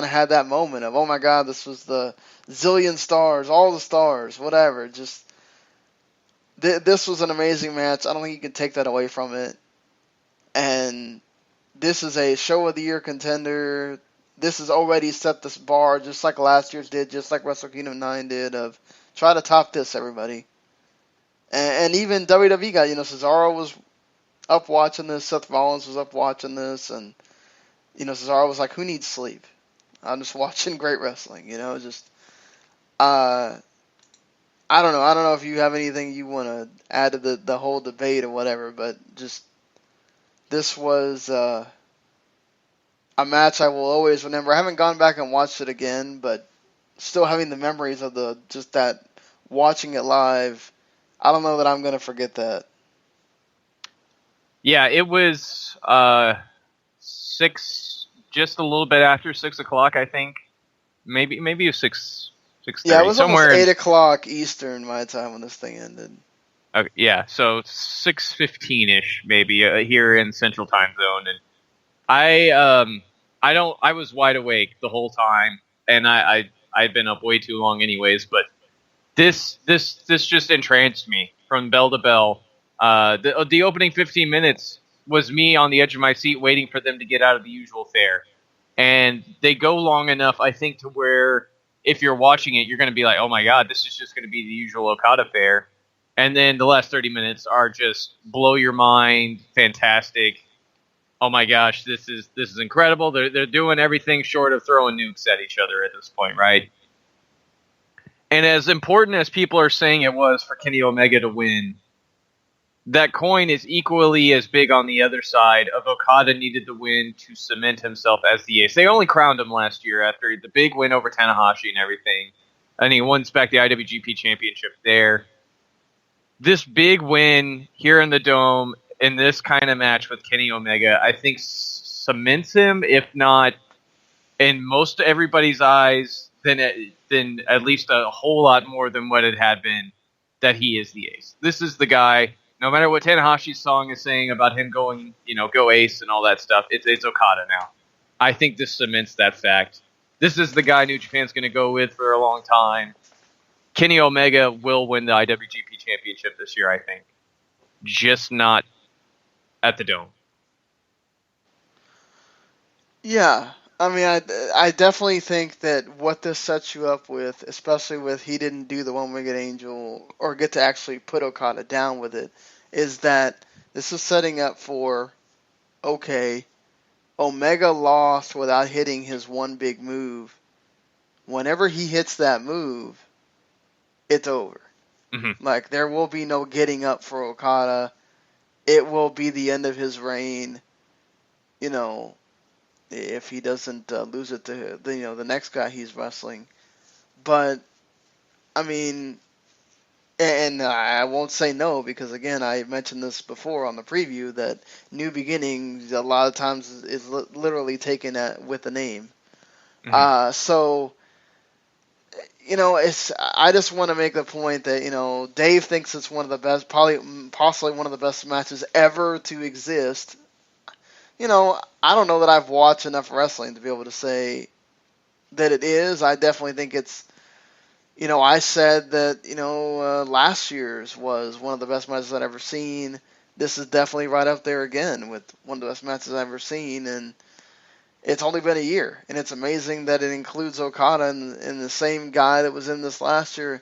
had that moment of, oh my God, this was the zillion stars, all the stars, whatever. Just this was an amazing match. I don't think you can take that away from it. And this is a show of the year contender. This has already set this bar, just like last year's did, just like Wrestle Kingdom 9 did, of try to top this, everybody. And even WWE got, Cesaro was up watching this, Seth Rollins was up watching this, and, Cesaro was like, who needs sleep? I'm just watching great wrestling, I don't know. I don't know if you have anything you want to add to the whole debate or whatever, but just this was a match I will always remember. I haven't gone back and watched it again, but still having the memories of just that watching it live, I don't know that I'm gonna forget that. Yeah, it was 6, just a little bit after 6 o'clock, I think. Maybe it was 6:30, Yeah, it was almost somewhere. 8 o'clock Eastern my time when this thing ended. Yeah, so 6:15 ish, maybe here in Central Time Zone, and I was wide awake the whole time, and I'd been up way too long anyways, but this just entranced me from bell to bell. The opening 15 minutes was me on the edge of my seat waiting for them to get out of the usual fare, and they go long enough, I think, to where if you're watching it, you're going to be like, oh my god, this is just going to be the usual Okada fare. And then the last 30 minutes are just blow your mind, fantastic. Oh my gosh, this is incredible. They're doing everything short of throwing nukes at each other at this point, right? And as important as people are saying it was for Kenny Omega to win, that coin is equally as big on the other side of Okada needed to win to cement himself as the ace. They only crowned him last year after the big win over Tanahashi and everything, and he won back the IWGP Championship there. This big win here in the Dome in this kind of match with Kenny Omega, I think cements him, if not in most everybody's eyes, then at least a whole lot more than what it had been, that he is the ace. This is the guy. No matter what Tanahashi's song is saying about him going, go ace and all that stuff, it's Okada now. I think this cements that fact. This is the guy New Japan's going to go with for a long time. Kenny Omega will win the IWGP Championship this year, I think. Just not at the Dome. Yeah, I mean, I definitely think that what this sets you up with, especially with he didn't do the one-winged angel or get to actually put Okada down with it, is that this is setting up for, okay, Omega lost without hitting his one big move. Whenever he hits that move, it's over. Mm-hmm. Like, there will be no getting up for Okada. It will be the end of his reign, if he doesn't lose it to the next guy he's wrestling. But, I mean, and I won't say no because, again, I mentioned this before on the preview that New Beginnings a lot of times is literally taken with a name. Mm-hmm. So, I just want to make the point that, Dave thinks it's one of the best, possibly one of the best matches ever to exist. I don't know that I've watched enough wrestling to be able to say that it is. I definitely think it's, I said that, last year's was one of the best matches I've ever seen. This is definitely right up there again with one of the best matches I've ever seen, and it's only been a year, and it's amazing that it includes Okada and the same guy that was in this last year.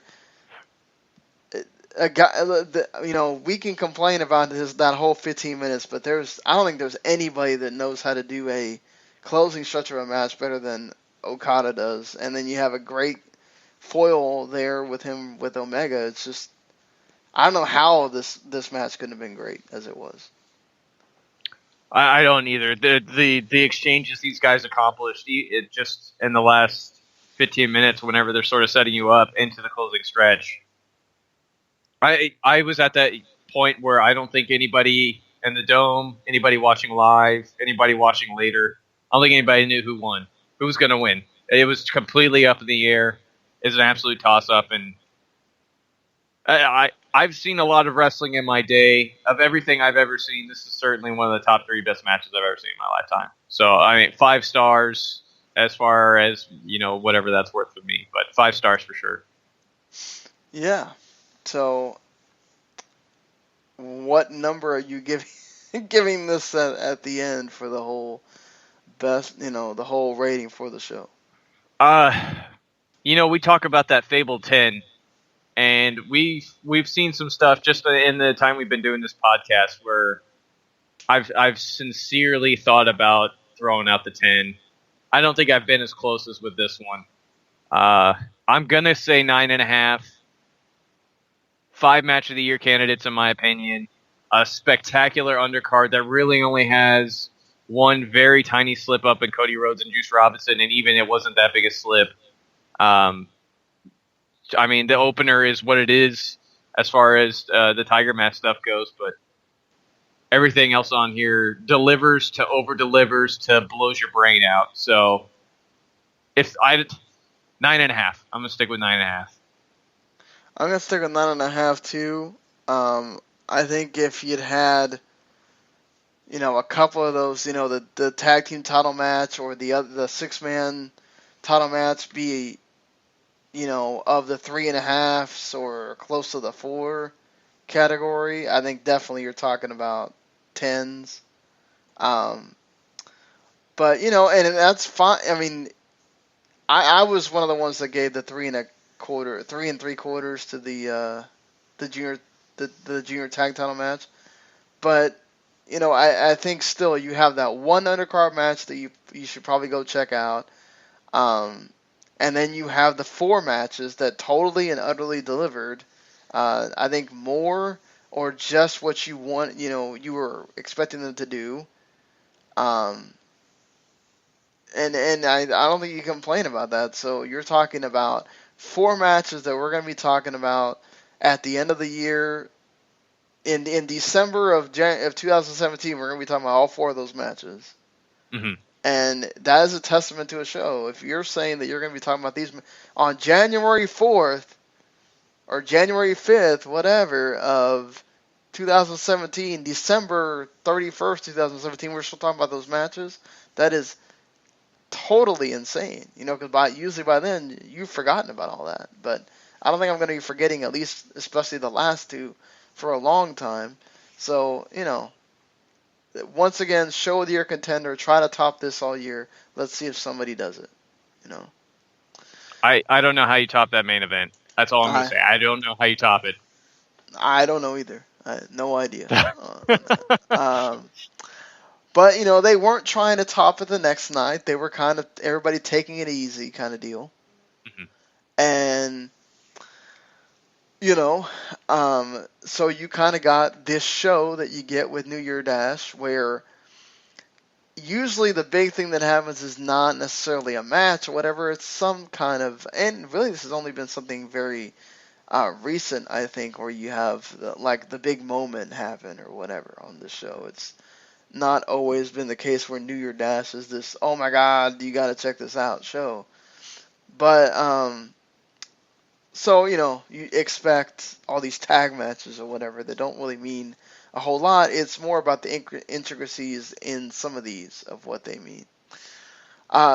A guy, we can complain about that whole 15 minutes, but I don't think there's anybody that knows how to do a closing stretch of a match better than Okada does. And then you have a great foil there with him with Omega. It's just, I don't know how this match couldn't have been great as it was. I don't either. The exchanges these guys accomplished, it just in the last 15 minutes, whenever they're sort of setting you up into the closing stretch. I was at that point where I don't think anybody in the Dome, anybody watching live, anybody watching later, I don't think anybody knew who won, who was going to win. It was completely up in the air. It's an absolute toss-up, and I've seen a lot of wrestling in my day. Of everything I've ever seen, this is certainly one of the top 3 best matches I've ever seen in my lifetime. So, 5 stars as far as, whatever that's worth for me, but 5 stars for sure. Yeah. So, what number are you giving this at the end for the whole best, the whole rating for the show? We talk about that fabled 10, and we've seen some stuff just in the time we've been doing this podcast where I've sincerely thought about throwing out the 10. I don't think I've been as close as with this one. I'm gonna say 9.5. 5 match of the year candidates, in my opinion. A spectacular undercard that really only has one very tiny slip up in Cody Rhodes and Juice Robinson, and even it wasn't that big a slip. The opener is what it is. as far as the Tiger Mask stuff goes, but everything else on here delivers to over-delivers to blows your brain out. So if I 9.5, I'm gonna stick with 9.5. I'm gonna stick with 9.5 too. I think if you'd had, a couple of those, the tag team title match or the 6-man title match be, of the 3.5s or close to the 4 category, I think definitely you're talking about 10s. But and that's fine. I mean, I was one of the ones that gave the 3 3/4 to the junior tag title match. But I think still you have that one undercard match that you should probably go check out. And then you have the 4 matches that totally and utterly delivered. I think more or just what you want, you were expecting them to do. And I don't think you complain about that. So you're talking about 4 matches that we're going to be talking about at the end of the year. In December of 2017, we're going to be talking about all 4 of those matches. Mm-hmm. And that is a testament to a show. If you're saying that you're going to be talking about these on January 4th or January 5th, whatever, of 2017, December 31st, 2017, we're still talking about those matches, that is totally insane. Because usually by then, you've forgotten about all that. But I don't think I'm going to be forgetting, at least, especially the last 2, for a long time. So, once again, show with your contender. Try to top this all year. Let's see if somebody does it. I don't know how you top that main event. That's all I'm going to say. I don't know how you top it. I don't know either. I had no idea. But, they weren't trying to top it the next night. They were kind of everybody taking it easy kind of deal. Mm-hmm. And, so you kind of got this show that you get with New Year Dash where usually the big thing that happens is not necessarily a match or whatever. It's some kind of, and really this has only been something very recent, I think, where you have the big moment happen or whatever on the show. It's not always been the case where New Year Dash is this, oh my God, you got to check this out show. But, so, you expect all these tag matches or whatever that don't really mean a whole lot. It's more about the intricacies in some of these of what they mean.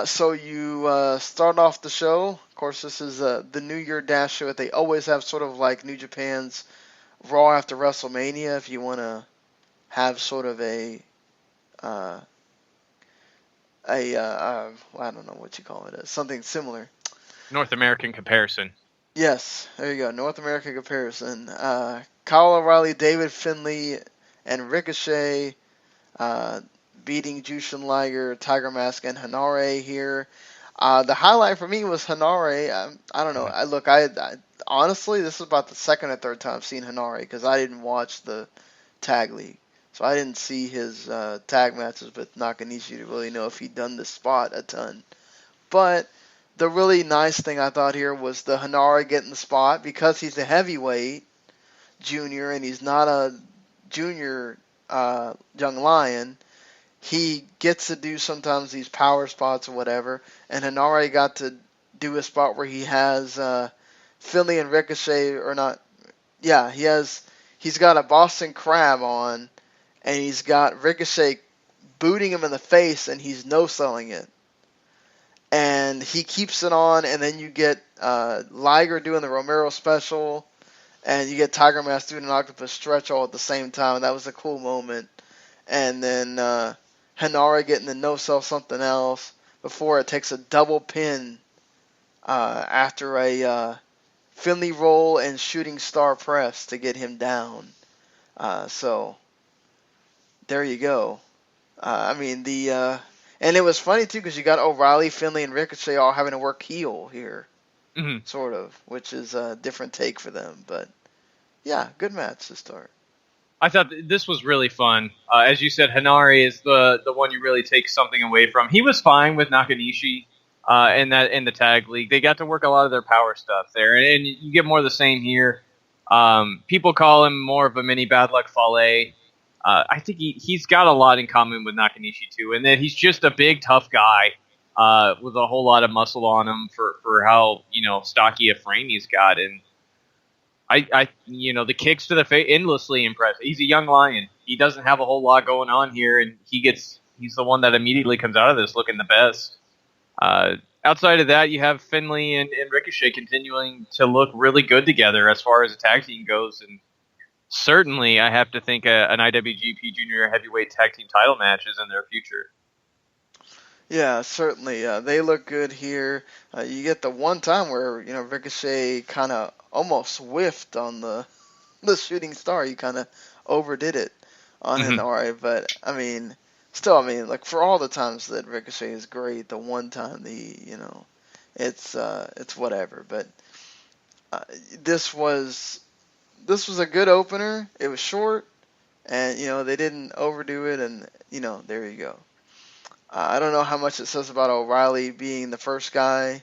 So you start off the show. Of course, this is the New Year Dash show that they always have, sort of like New Japan's Raw after WrestleMania, if you want to have sort of I don't know what you call it, something similar. North American comparison. Yes, there you go. North American comparison. Kyle O'Reilly, David Finlay, and Ricochet beating Jushin Liger, Tiger Mask, and Hanare here. The highlight for me was Hanare. I don't know. I honestly, this is about the second or third time I've seen Hanare because I didn't watch the Tag League. So I didn't see his tag matches with Nakanishi to really know if he'd done this spot a ton. But the really nice thing I thought here was the Hanare getting the spot because he's a heavyweight junior and he's not a junior young lion. He gets to do sometimes these power spots or whatever, and Hanare got to do a spot where he has Finlay and Ricochet, or not. Yeah, he's got a Boston Crab on, and he's got Ricochet booting him in the face, and he's no-selling it. And he keeps it on, and then you get Liger doing the Romero special, and you get Tiger Mask doing an octopus stretch all at the same time. That was a cool moment. And then Hanare getting the no-sell something else before it takes a double pin after a Finlay roll and shooting star press to get him down. So there you go. And it was funny too because you got O'Reilly, Finlay, and Ricochet all having to work heel here, sort of, which is a different take for them. But yeah, good match to start. I thought this was really fun. As you said, Hanare is the one you really take something away from. He was fine with Nakanishi in the tag league. They got to work a lot of their power stuff there, and you get more of the same here. People call him more of a mini Bad Luck Fale. I think he's got a lot in common with Nakanishi too, and that he's just a big, tough guy with a whole lot of muscle on him for how stocky a frame he's got, and the kicks to the face endlessly impressive. He's a young lion. He doesn't have a whole lot going on here, and he's the one that immediately comes out of this looking the best. Outside of that, you have Finley and Ricochet continuing to look really good together as far as a tag team goes, and certainly I have to think an IWGP Junior Heavyweight Tag Team title match is in their future. Yeah, certainly. They look good here. You get the one time where Ricochet kind of almost whiffed on the shooting star. He kind of overdid it on Henare, but still, like for all the times that Ricochet is great, the one time it's whatever. But this was a good opener. It was short, and they didn't overdo it, and there you go. I don't know how much it says about O'Reilly being the first guy,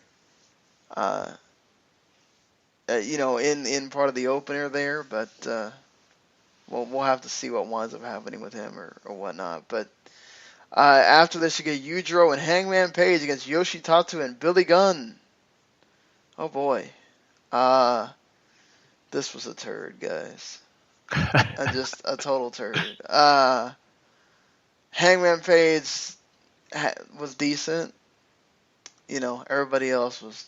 in part of the opener there, but we'll have to see what winds up happening with him or whatnot. But after this, you get Yujiro and Hangman Page against Yoshitatsu and Billy Gunn. Oh boy, this was a turd, guys. Just a total turd. Hangman Page was decent. Everybody else was.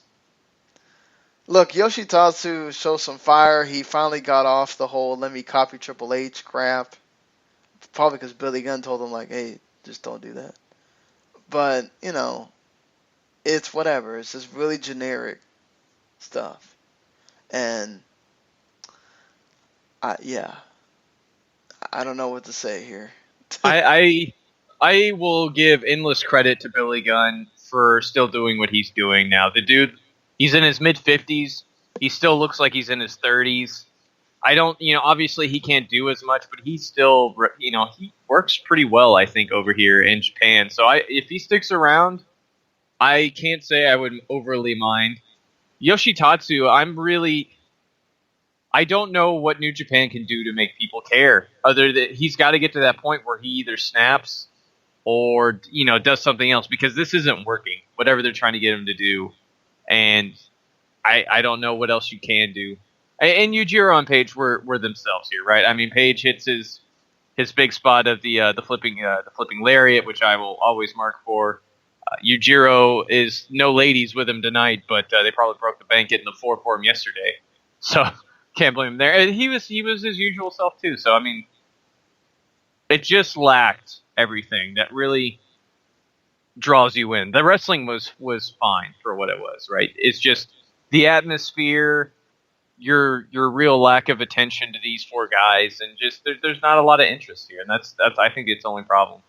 Look, Yoshitatsu showed some fire. He finally got off the whole "let me copy Triple H" crap. Probably because Billy Gunn told him like, "Hey, just don't do that." But it's whatever. It's just really generic stuff, and I don't know what to say here. I will give endless credit to Billy Gunn for still doing what he's doing now. The dude, he's in his mid-50s. He still looks like he's in his 30s. I don't, obviously he can't do as much, but he still, he works pretty well, I think, over here in Japan. So if he sticks around, I can't say I would overly mind. Yoshitatsu, I don't know what New Japan can do to make people care. Other than he's got to get to that point where he either snaps or does something else, because this isn't working, whatever they're trying to get him to do. And I don't know what else you can do. And Yujiro and Page were themselves here, right? Page hits his big spot of the flipping lariat, which I will always mark for. Yujiro is no ladies with him tonight, but they probably broke the bank getting the 4 for him yesterday. So can't blame him there. And he was his usual self too. So it just lacked everything that really draws you in. The wrestling was fine for what it was, right? It's just the atmosphere, your real lack of attention to these 4 guys, and just there's not a lot of interest here, and that's I think it's the only problem.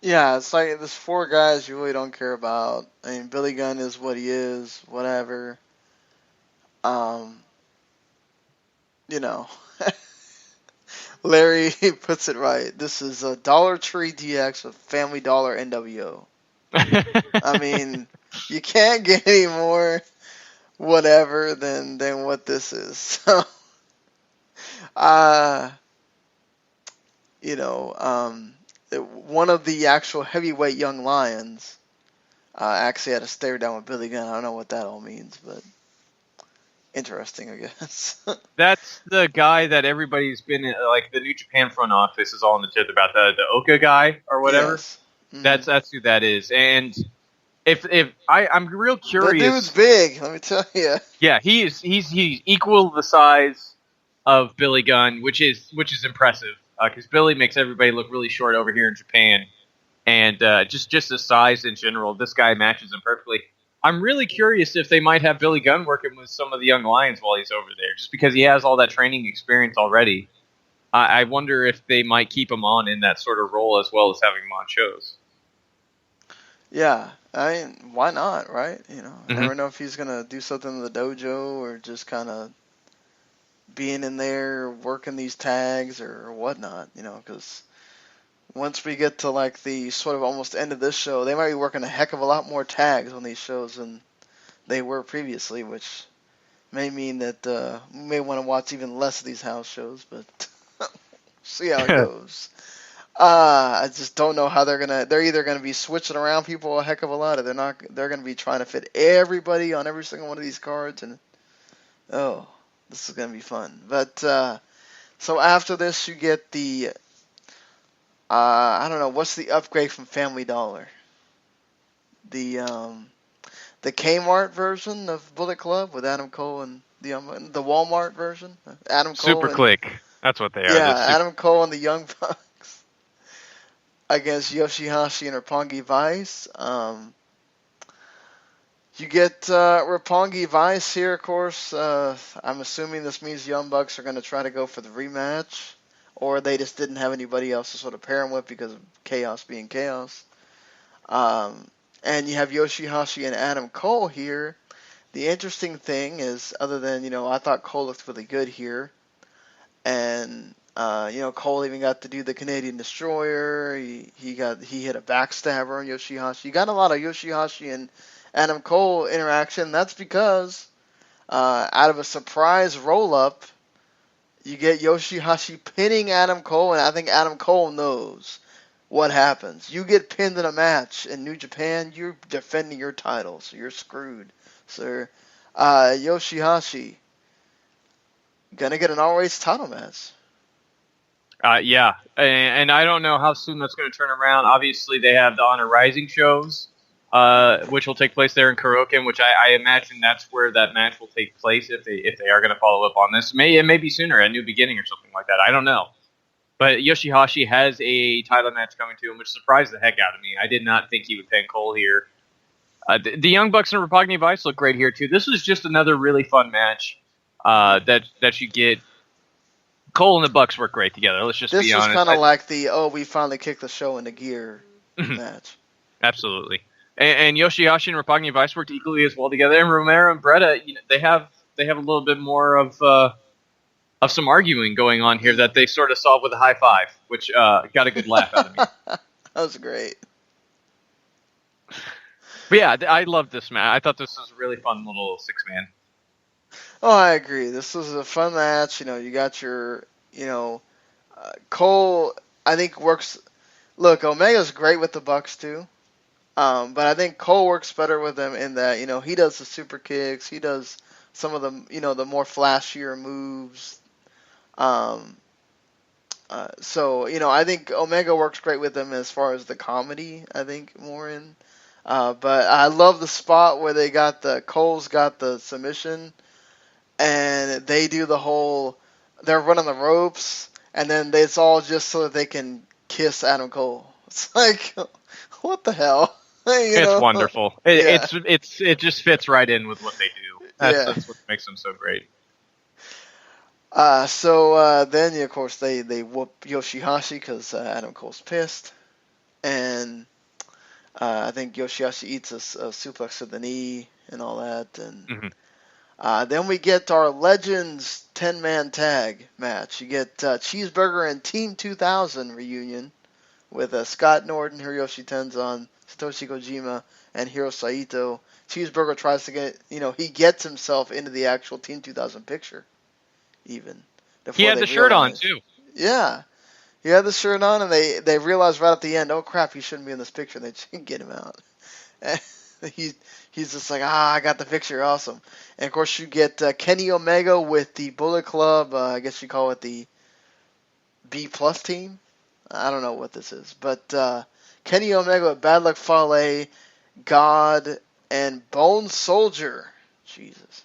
Yeah, it's like there's 4 guys you really don't care about. Billy Gunn is what he is, whatever. Larry puts it right. This is a Dollar Tree DX with Family Dollar NWO. You can't get any more whatever than what this is. So, one of the actual heavyweight young lions actually had a stare down with Billy Gunn. I don't know what that all means, but interesting, I guess. That's the guy that everybody's been like the New Japan front office is all in the tip about, the Oka guy or whatever. Yes. Mm-hmm. That's who that is. And if I'm real curious. That dude's big, let me tell you. Yeah, he's equal the size of Billy Gunn, which is impressive, because Billy makes everybody look really short over here in Japan, and just the size in general, this guy matches him perfectly. I'm really curious if they might have Billy Gunn working with some of the young lions while he's over there, just because he has all that training experience already. I wonder if they might keep him on in that sort of role as well as having him on shows. Yeah, why not, right? I Mm-hmm. never know if he's going to do something in the dojo or just kind of being in there working these tags or whatnot, because once we get to like the sort of almost end of this show, they might be working a heck of a lot more tags on these shows than they were previously, which may mean that we may want to watch even less of these house shows, but see how it goes. I just don't know how they're either gonna be switching around people a heck of a lot, or they're gonna be trying to fit everybody on every single one of these cards, and oh, this is gonna be fun. But so after this, you get the I don't know, what's the upgrade from Family Dollar? The Kmart version of Bullet Club with Adam Cole and the Walmart version, Adam Cole Super and Click. That's what they are. yeah, The Adam Cole and the Young Bucks against Yoshihashi and Roppongi Vice. You get Roppongi Vice here, of course. I'm assuming this means Young Bucks are going to try to go for the rematch, or they just didn't have anybody else to sort of pair them with because of Chaos being Chaos. And you have Yoshihashi and Adam Cole here. The interesting thing is, other than, I thought Cole looked really good here. And, Cole even got to do the Canadian Destroyer. He hit a backstabber on Yoshihashi. You got a lot of Yoshihashi and Adam Cole interaction. That's because out of a surprise roll-up, you get Yoshihashi pinning Adam Cole, and I think Adam Cole knows what happens. You get pinned in a match in New Japan, you're defending your title, so you're screwed, sir. Yoshihashi gonna get an always title match. Yeah, and I don't know how soon that's going to turn around. Obviously, they have the Honor Rising shows, which will take place there in Kuroken, which I imagine that's where that match will take place if they are going to follow up on this. It may be sooner, at New Beginning or something like that. I don't know. But Yoshihashi has a title match coming to him, which surprised the heck out of me. I did not think he would pin Cole here. The Young Bucks and Roppongi Vice look great here, too. This was just another really fun match that you get. Cole and the Bucks work great together. Let's just be honest. This was kind of like we finally kicked the show into gear match. Absolutely. And Yoshihashi and Roppongi Vice worked equally as well together. And Romero and Beretta, they have a little bit more of some arguing going on here that they sort of solved with a high five, which got a good laugh out of me. That was great. But yeah, I loved this match. I thought this was a really fun little six-man. Oh, I agree. This was a fun match. You got your, Cole, I think works. Look, Omega's great with the Bucks too. But I think Cole works better with them in that, he does the super kicks. He does some of the, the more flashier moves. So, I think Omega works great with them as far as the comedy, I think, more in. But I love the spot where Cole's got the submission, and they do the whole, they're running the ropes, and then it's all just so that they can kiss Adam Cole. It's like, what the hell? It's wonderful. Yeah. It just fits right in with what they do. That's what makes them so great. So then, of course, they whoop Yoshihashi because Adam Cole's pissed. And I think Yoshihashi eats a suplex to the knee and all that. And then we get our Legends 10-man tag match. You get Cheeseburger and Team 2000 reunion with Scott Norton, Hiroshi Tenzan, Satoshi Kojima, and Hiro Saito. Cheeseburger tries to get, he gets himself into the actual Team 2000 picture. Even he had the shirt on too. Yeah, he had the shirt on, and they realized right at the end, oh crap, he shouldn't be in this picture. They didn't get him out. And he's just like, I got the picture, awesome. And of course you get Kenny Omega with the Bullet Club. I guess you call it the B+ team. I don't know what this is, but Kenny Omega with Bad Luck Fale, God, and Bone Soldier. Jesus.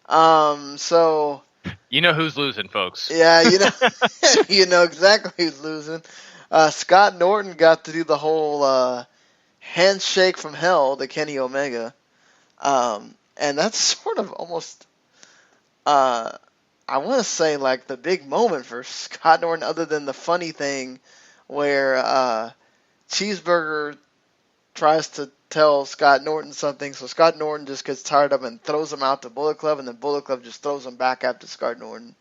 So. You know who's losing, folks. Yeah, you know exactly who's losing. Scott Norton got to do the whole handshake from hell to Kenny Omega, and that's sort of almost, I want to say, like the big moment for Scott Norton, other than the funny thing where Cheeseburger tries to tell Scott Norton something, so Scott Norton just gets tired of him and throws him out to Bullet Club, and then Bullet Club just throws him back after Scott Norton.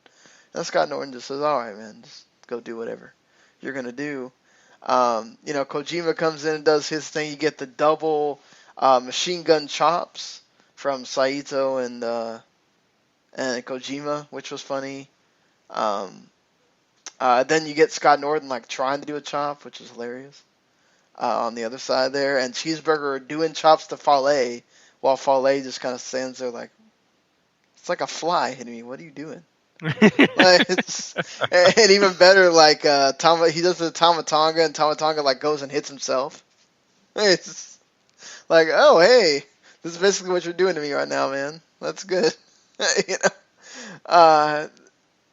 And Scott Norton just says, all right, man, just go do whatever you're going to do. Kojima comes in and does his thing. You get the double machine gun chops from Saito and and Kojima, which was funny. Then you get Scott Norton like trying to do a chop, which is hilarious. On the other side there, and Cheeseburger doing chops to Fale, while Fale just kind of stands there like, it's like a fly hitting me. What are you doing? Like, and even better, like he does the Tamatonga, and Tamatonga like goes and hits himself. It's like, oh hey, this is basically what you're doing to me right now, man. That's good. You know,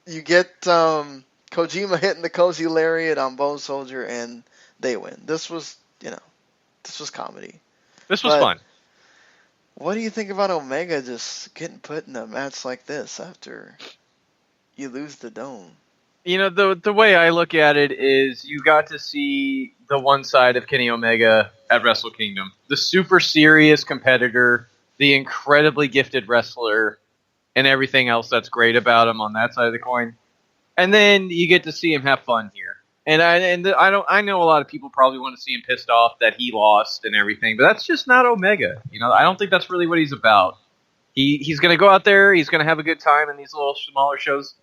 you get Kojima hitting the cozy lariat on Bone Soldier, and they win. This was comedy. This was fun. What do you think about Omega just getting put in a match like this after you lose the dome? You know, the way I look at it is you got to see the one side of Kenny Omega at Wrestle Kingdom. The super serious competitor, the incredibly gifted wrestler, and everything else that's great about him on that side of the coin. And then you get to see him have fun here. And I know a lot of people probably want to see him pissed off that he lost and everything, but that's just not Omega. You know, I don't think that's really what he's about. He's going to go out there, he's going to have a good time in these little smaller shows.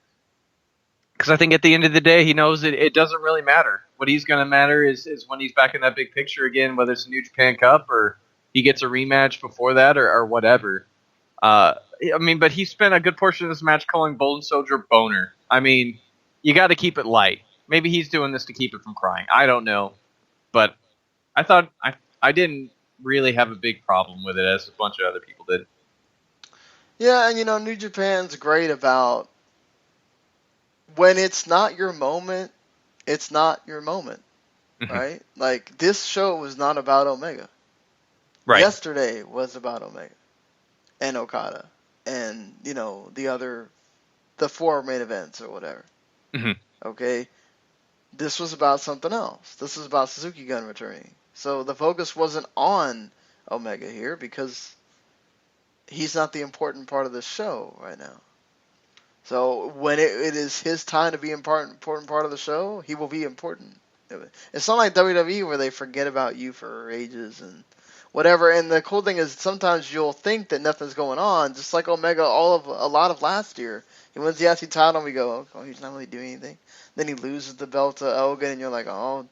Because I think at the end of the day, he knows it doesn't really matter. What he's going to matter is when he's back in that big picture again, whether it's the New Japan Cup or he gets a rematch before that or whatever. I mean, but he spent a good portion of this match calling Bone Soldier Boner. I mean, you got to keep it light. Maybe he's doing this to keep it from crying. I don't know. But I thought I didn't really have a big problem with it as a bunch of other people did. Yeah, and New Japan's great about when it's not your moment, it's not your moment, right? Like, this show was not about Omega. Right. Yesterday was about Omega and Okada and, the 4 main events or whatever. Mm-hmm. Okay? This was about something else. This was about Suzuki Gun returning. So the focus wasn't on Omega here because he's not the important part of the show right now. So when it is his time to be important part of the show, he will be important. It's not like WWE where they forget about you for ages and whatever. And the cool thing is sometimes you'll think that nothing's going on, just like Omega a lot of last year. He wins the IC title and we go, oh, he's not really doing anything. Then he loses the belt to Elgin and you're like, oh,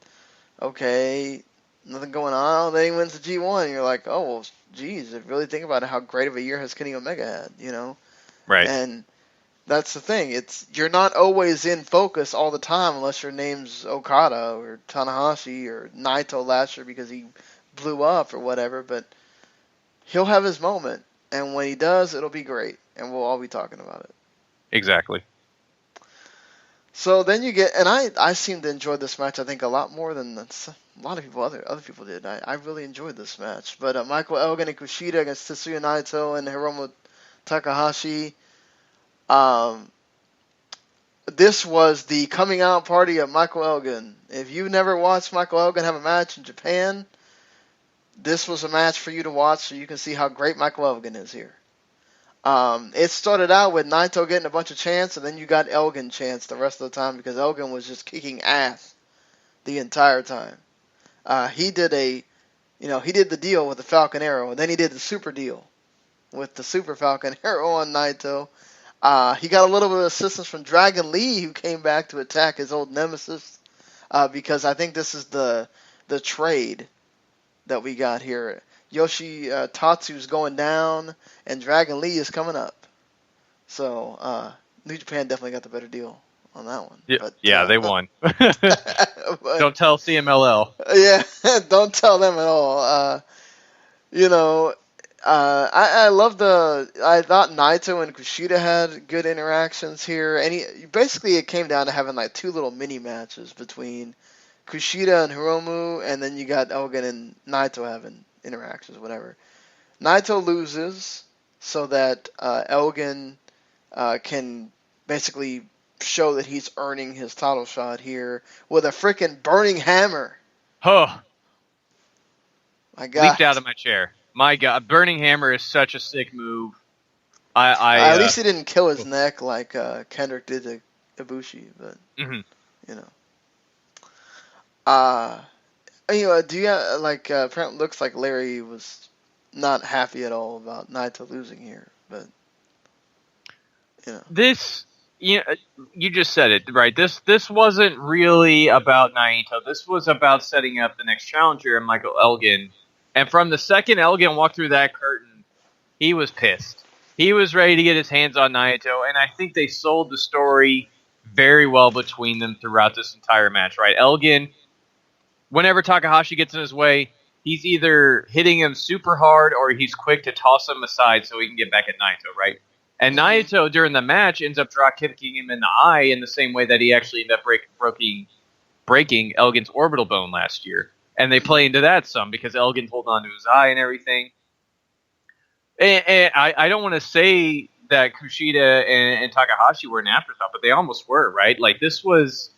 okay, nothing going on. Then he wins the G1 and you're like, oh, well, geez, if you really think about it, how great of a year has Kenny Omega had, Right. And that's the thing. You're not always in focus all the time unless your name's Okada or Tanahashi or Naito last year because he blew up or whatever, but he'll have his moment, and when he does, it'll be great, and we'll all be talking about it. Exactly. So then you get, and I seem to enjoy this match, I think, a lot more than a lot of people, other people did. I really enjoyed this match. But Michael Elgin and Kushida against Tetsuya Naito and Hiromu Takahashi. This was the coming out party of Michael Elgin. If you've never watched Michael Elgin have a match in Japan, this was a match for you to watch so you can see how great Michael Elgin is here. It started out with Naito getting a bunch of chants, and then you got Elgin chants the rest of the time because Elgin was just kicking ass the entire time. He did the deal with the Falcon Arrow, and then he did the super deal with the Super Falcon Arrow on Naito. He got a little bit of assistance from Dragon Lee, who came back to attack his old nemesis, because I think this is the trade that we got here. Yoshi Tatsu's going down, and Dragon Lee is coming up. So New Japan definitely got the better deal on that one. Yeah, but, they won. but, Don't tell CMLL. Yeah, don't tell them at all. I love I thought Naito and Kushida had good interactions here, and basically it came down to having like 2 little mini matches between Kushida and Hiromu, and then you got Elgin and Naito having interactions, whatever. Naito loses so that Elgin can basically show that he's earning his title shot here with a freaking burning hammer. Oh, my God! Leaped out of my chair. My God, Burning Hammer is such a sick move. At least he didn't kill his neck like Kendrick did to Ibushi, but do you apparently looks like Larry was not happy at all about Naito losing here, but This, you just said it, right? This wasn't really about Naito. This was about setting up the next challenger, Michael Elgin. And from the second Elgin walked through that curtain, he was pissed. He was ready to get his hands on Naito, and I think they sold the story very well between them throughout this entire match, right? Elgin, whenever Takahashi gets in his way, he's either hitting him super hard or he's quick to toss him aside so he can get back at Naito, right? And Naito, during the match, ends up drop kicking him in the eye in the same way that he actually ended up breaking Elgin's orbital bone last year. And they play into that some because Elgin pulled onto his eye and everything. And I don't want to say that Kushida and Takahashi were an afterthought, but they almost were, right? Like, this was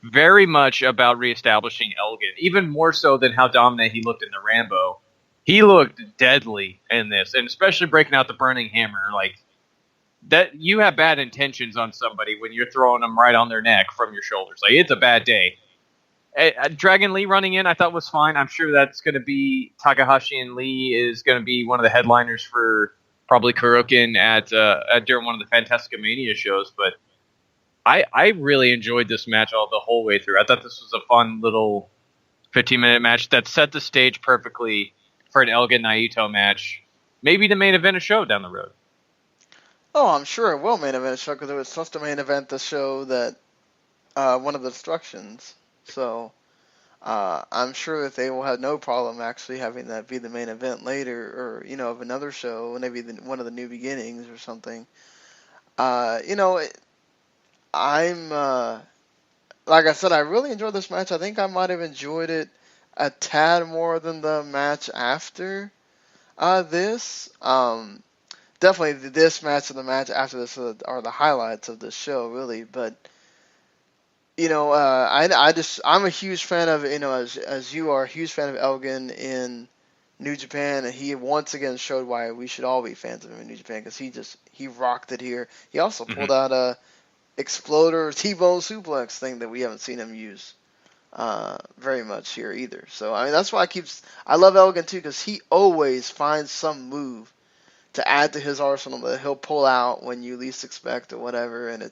very much about reestablishing Elgin, even more so than how dominant he looked in the Rambo. He looked deadly in this, and especially breaking out the Burning Hammer. Like, that, you have bad intentions on somebody when you're throwing them right on their neck from your shoulders. Like, it's a bad day. Dragon Lee running in, I thought was fine. I'm sure that's going to be Takahashi, and Lee is going to be one of the headliners for probably Kurokin at during one of the Fantastica Mania shows. But I really enjoyed this match the whole way through. I thought this was a fun little 15-minute match that set the stage perfectly for an Elgin Naito match, maybe the main event a show down the road. Oh, I'm sure it will main event a show because it was supposed to main event the show that one of the Destructions. So I'm sure that they will have no problem actually having that be the main event later, or of another show, maybe one of the New Beginnings or something. I'm like I said, I really enjoyed this match. I think I might have enjoyed it a tad more than the match after this. Definitely this match and the match after this are the highlights of this show, really. But I'm a huge fan of, as you are a huge fan of Elgin in New Japan, and he once again showed why we should all be fans of him in New Japan, because he rocked it here. He also pulled out a exploder T-bone suplex thing that we haven't seen him use very much here either. So I mean, that's why I love Elgin too, because he always finds some move to add to his arsenal that he'll pull out when you least expect or whatever. And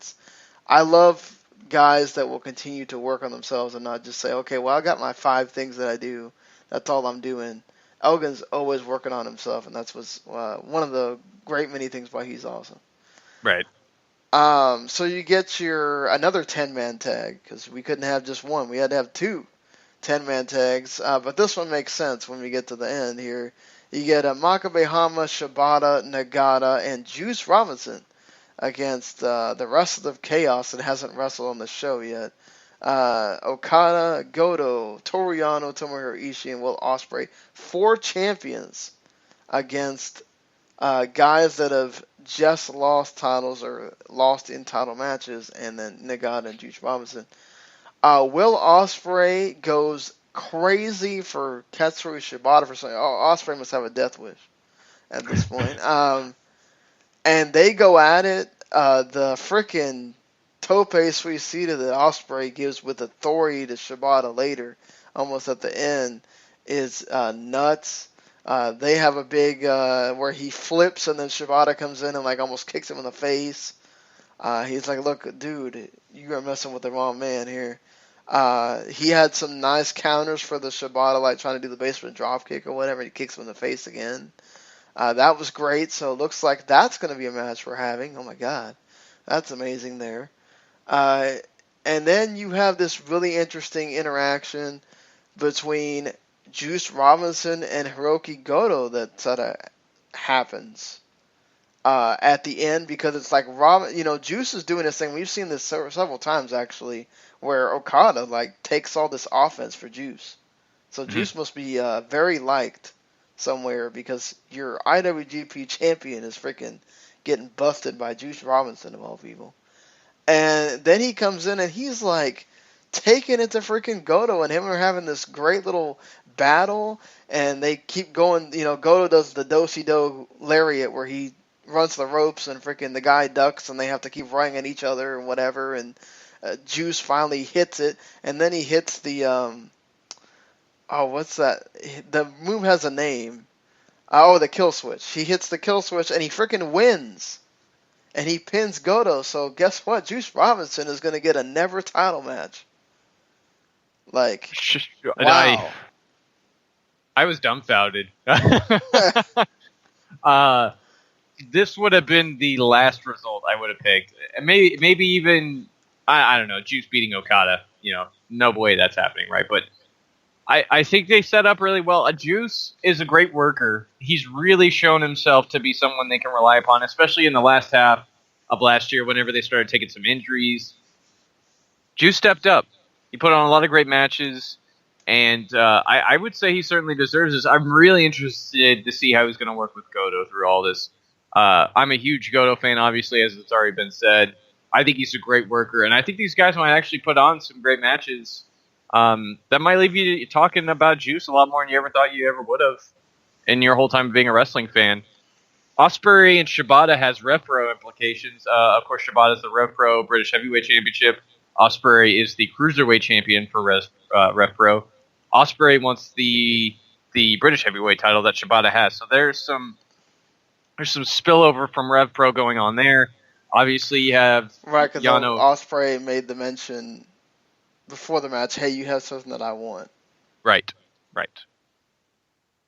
I love guys that will continue to work on themselves and not just say, okay, well, I got my 5 things that I do. That's all I'm doing. Elgin's always working on himself, and that's what's one of the great many things why he's awesome. Right. So you get another 10-man tag, because we couldn't have just one. We had to have 2 10-man tags. But this one makes sense when we get to the end here. You get Makabe Hama, Shibata, Nagata, and Juice Robinson against the rest of Chaos that hasn't wrestled on the show yet. Okada, Goto, Toru Yano, Tomohiro Ishii, and Will Ospreay. 4 champions against guys that have just lost titles or lost in title matches, and then Nagata and Juice Robinson. Will Ospreay goes crazy for Katsuri Shibata for saying, Ospreay must have a death wish at this point. And they go at it. The frickin' tope suicida that Ospreay gives with authority to Shibata later, almost at the end, is nuts. They have a big where he flips and then Shibata comes in and like almost kicks him in the face. He's like, look, dude, you are messing with the wrong man here. He had some nice counters for the Shibata, like trying to do the basement dropkick or whatever. He kicks him in the face again. That was great. So it looks like that's going to be a match we're having. Oh my God, that's amazing there. And then you have this really interesting interaction between Juice Robinson and Hiroki Goto that sort of happens at the end, because it's like Juice is doing this thing. We've seen this several times actually, where Okada like takes all this offense for Juice. So Juice must be very liked somewhere, because your IWGP champion is freaking getting busted by Juice Robinson of all people. And then he comes in and he's like taking it to freaking Goto, and him are having this great little battle, and they keep going. Goto does the do-si-do lariat where he runs the ropes and freaking the guy ducks, and they have to keep running at each other and whatever, and Juice finally hits it, and then he hits the what's that? The move has a name. The kill switch. He hits the kill switch, and he freaking wins. and he pins Goto. So guess what? Juice Robinson is going to get a never title match. Like, And wow. I was dumbfounded. This would have been the last result I would have picked. And maybe even, I don't know, Juice beating Okada. No way that's happening, right? But I think they set up really well. Juice is a great worker. He's really shown himself to be someone they can rely upon, especially in the last half of last year whenever they started taking some injuries. Juice stepped up. He put on a lot of great matches, and I would say he certainly deserves this. I'm really interested to see how he's going to work with Goto through all this. I'm a huge Goto fan, obviously, as it's already been said. I think he's a great worker, and I think these guys might actually put on some great matches. That might leave you talking about Juice a lot more than you ever thought you ever would have in your whole time being a wrestling fan. Ospreay and Shibata has RevPro implications. Of course, Shibata is the RevPro British Heavyweight Championship. Ospreay is the Cruiserweight Champion for RevPro. Ospreay wants the British Heavyweight title that Shibata has. So there's some spillover from RevPro going on there. Obviously, you have Right, because Yano. Ospreay made the mention before the match, hey, you have something that I want. Right.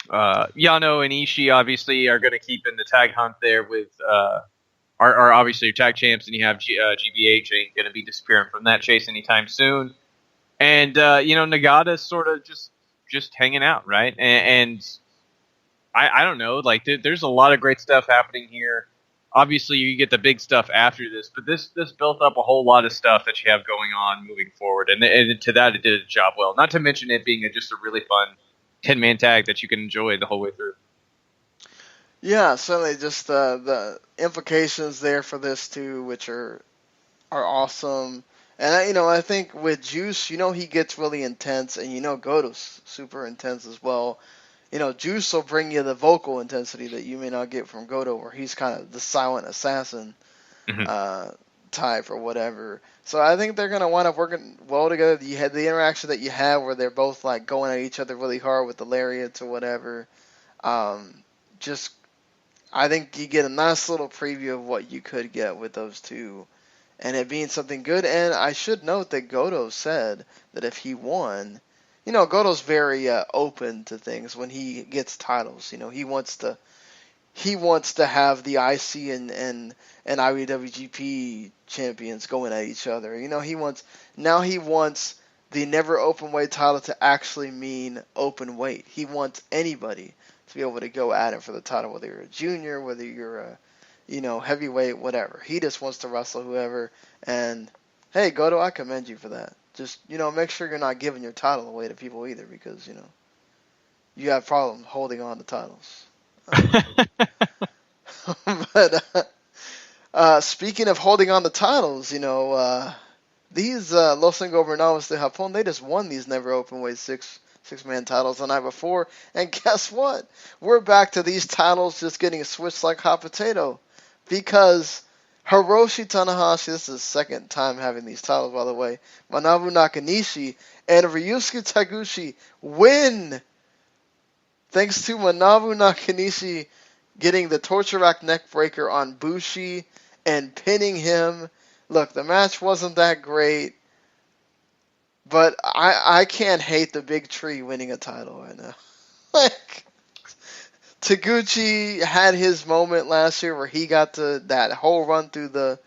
Yano and Ishii obviously are going to keep in the tag hunt there with are obviously your tag champs, and you have GBH ain't going to be disappearing from that chase anytime soon. And Nagata's sort of just hanging out, right? And I don't know, like there's a lot of great stuff happening here. Obviously, you get the big stuff after this, but this built up a whole lot of stuff that you have going on moving forward, and to that it did a job well. Not to mention it being just a really fun 10-man tag that you can enjoy the whole way through. Yeah, certainly just the implications there for this too, which are awesome. And I think with Juice, he gets really intense, and Goto's super intense as well. Juice will bring you the vocal intensity that you may not get from Goto, where he's kind of the silent assassin type or whatever. So I think they're going to wind up working well together. You had the interaction that you have where they're both like going at each other really hard with the lariats or whatever. I think you get a nice little preview of what you could get with those two, and it being something good. And I should note that Goto said that if he won, Goto's very open to things when he gets titles. He wants to have the IC and IWGP champions going at each other. He wants the never open weight title to actually mean open weight. He wants anybody to be able to go at him for the title, whether you're a junior, whether you're a heavyweight, whatever. He just wants to wrestle whoever. And hey, Goto, I commend you for that. Just, make sure you're not giving your title away to people either, because, you have problems holding on to titles. But speaking of holding on to titles, these Los Ingobernables de Japón, they just won these never open weight six-man titles the night before, and guess what? We're back to these titles just getting switched like hot potato, because Hiroshi Tanahashi, this is the second time having these titles, by the way, Manabu Nakanishi and Ryusuke Taguchi win, thanks to Manabu Nakanishi getting the torture rack neck breaker on Bushi and pinning him. Look, the match wasn't that great, but I can't hate the big tree winning a title right now. Like, Taguchi had his moment last year where he got that whole run through the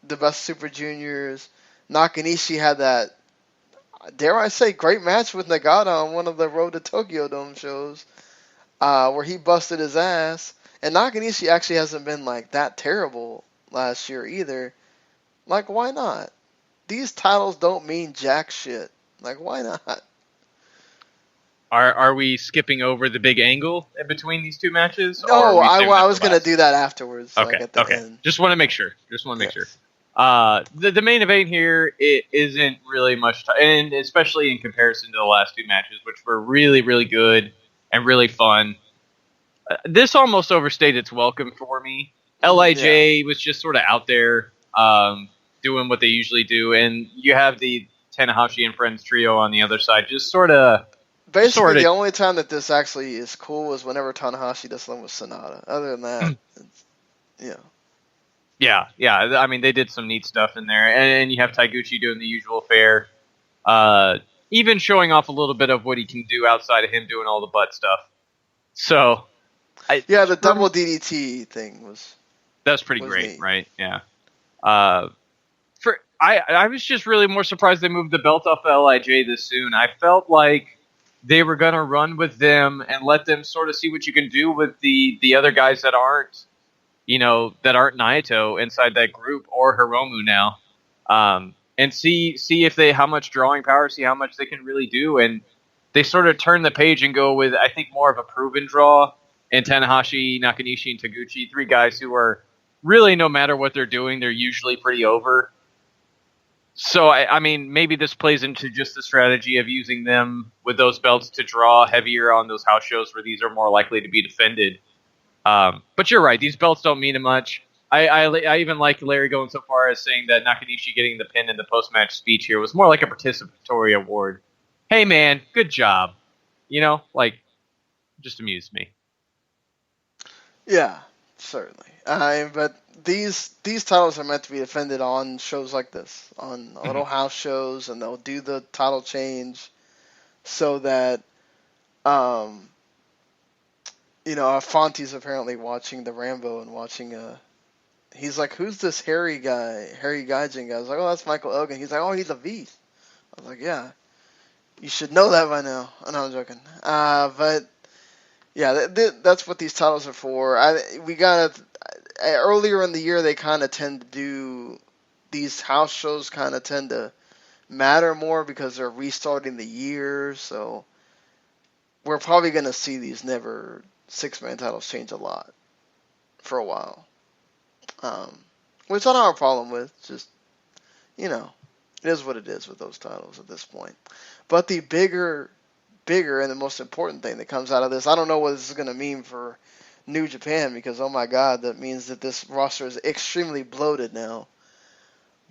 best Super Juniors. Nakanishi had that, dare I say, great match with Nagata on one of the Road to Tokyo Dome shows, where he busted his ass. And Nakanishi actually hasn't been like that terrible last year either. Like, why not? These titles don't mean jack shit. Like, why not? Are we skipping over the big angle in between these two matches? No, I was going to do that afterwards. Okay, like at the end. Just want to make sure. Sure. The main event here, it isn't really much, and especially in comparison to the last two matches, which were really, really good and really fun. This almost overstayed its welcome for me. LIJ was just sort of out there doing what they usually do, and you have the Tanahashi and Friends trio on the other side, just sort of... Basically, the only time that this actually is cool is whenever Tanahashi does something with Sonata. Other than that, Yeah. I mean, they did some neat stuff in there, and you have Taiguchi doing the usual fare, even showing off a little bit of what he can do outside of him doing all the butt stuff. So, Yeah, the double DDT thing was pretty great, neat. right? Yeah. I was just really more surprised they moved the belt off of Lij this soon. I felt like they were gonna run with them and let them sort of see what you can do with the other guys that aren't, that aren't Naito inside that group or Hiromu now, and see if they how much drawing power, see how much they can really do, and they sort of turn the page and go with I think more of a proven draw in Tanahashi, Nakanishi, and Taguchi, three guys who are really no matter what they're doing, they're usually pretty over. So, I mean, maybe this plays into just the strategy of using them with those belts to draw heavier on those house shows where these are more likely to be defended. But you're right; these belts don't mean much. I even like Larry going so far as saying that Nakanishi getting the pin in the post-match speech here was more like a participatory award. Hey, man, good job. Just amused me. Yeah, certainly. But these titles are meant to be defended on shows like this, on little house shows, and they'll do the title change so that, Fonte's apparently watching the Rambo and watching he's like, who's this Harry Gaijin guy? I was like, oh, that's Michael Elgin. He's like, oh, he's a beast. I was like, yeah, you should know that by now. Oh, no, I'm joking. But yeah, that's what these titles are for. Earlier in the year, they kind of tend to do these house shows. Kind of tend to matter more because they're restarting the year. So we're probably going to see these never 6-man titles change a lot for a while, which I don't have a problem with. Just it is what it is with those titles at this point. But the bigger and the most important thing that comes out of this, I don't know what this is going to mean for New Japan, because oh my god, that means that this roster is extremely bloated now.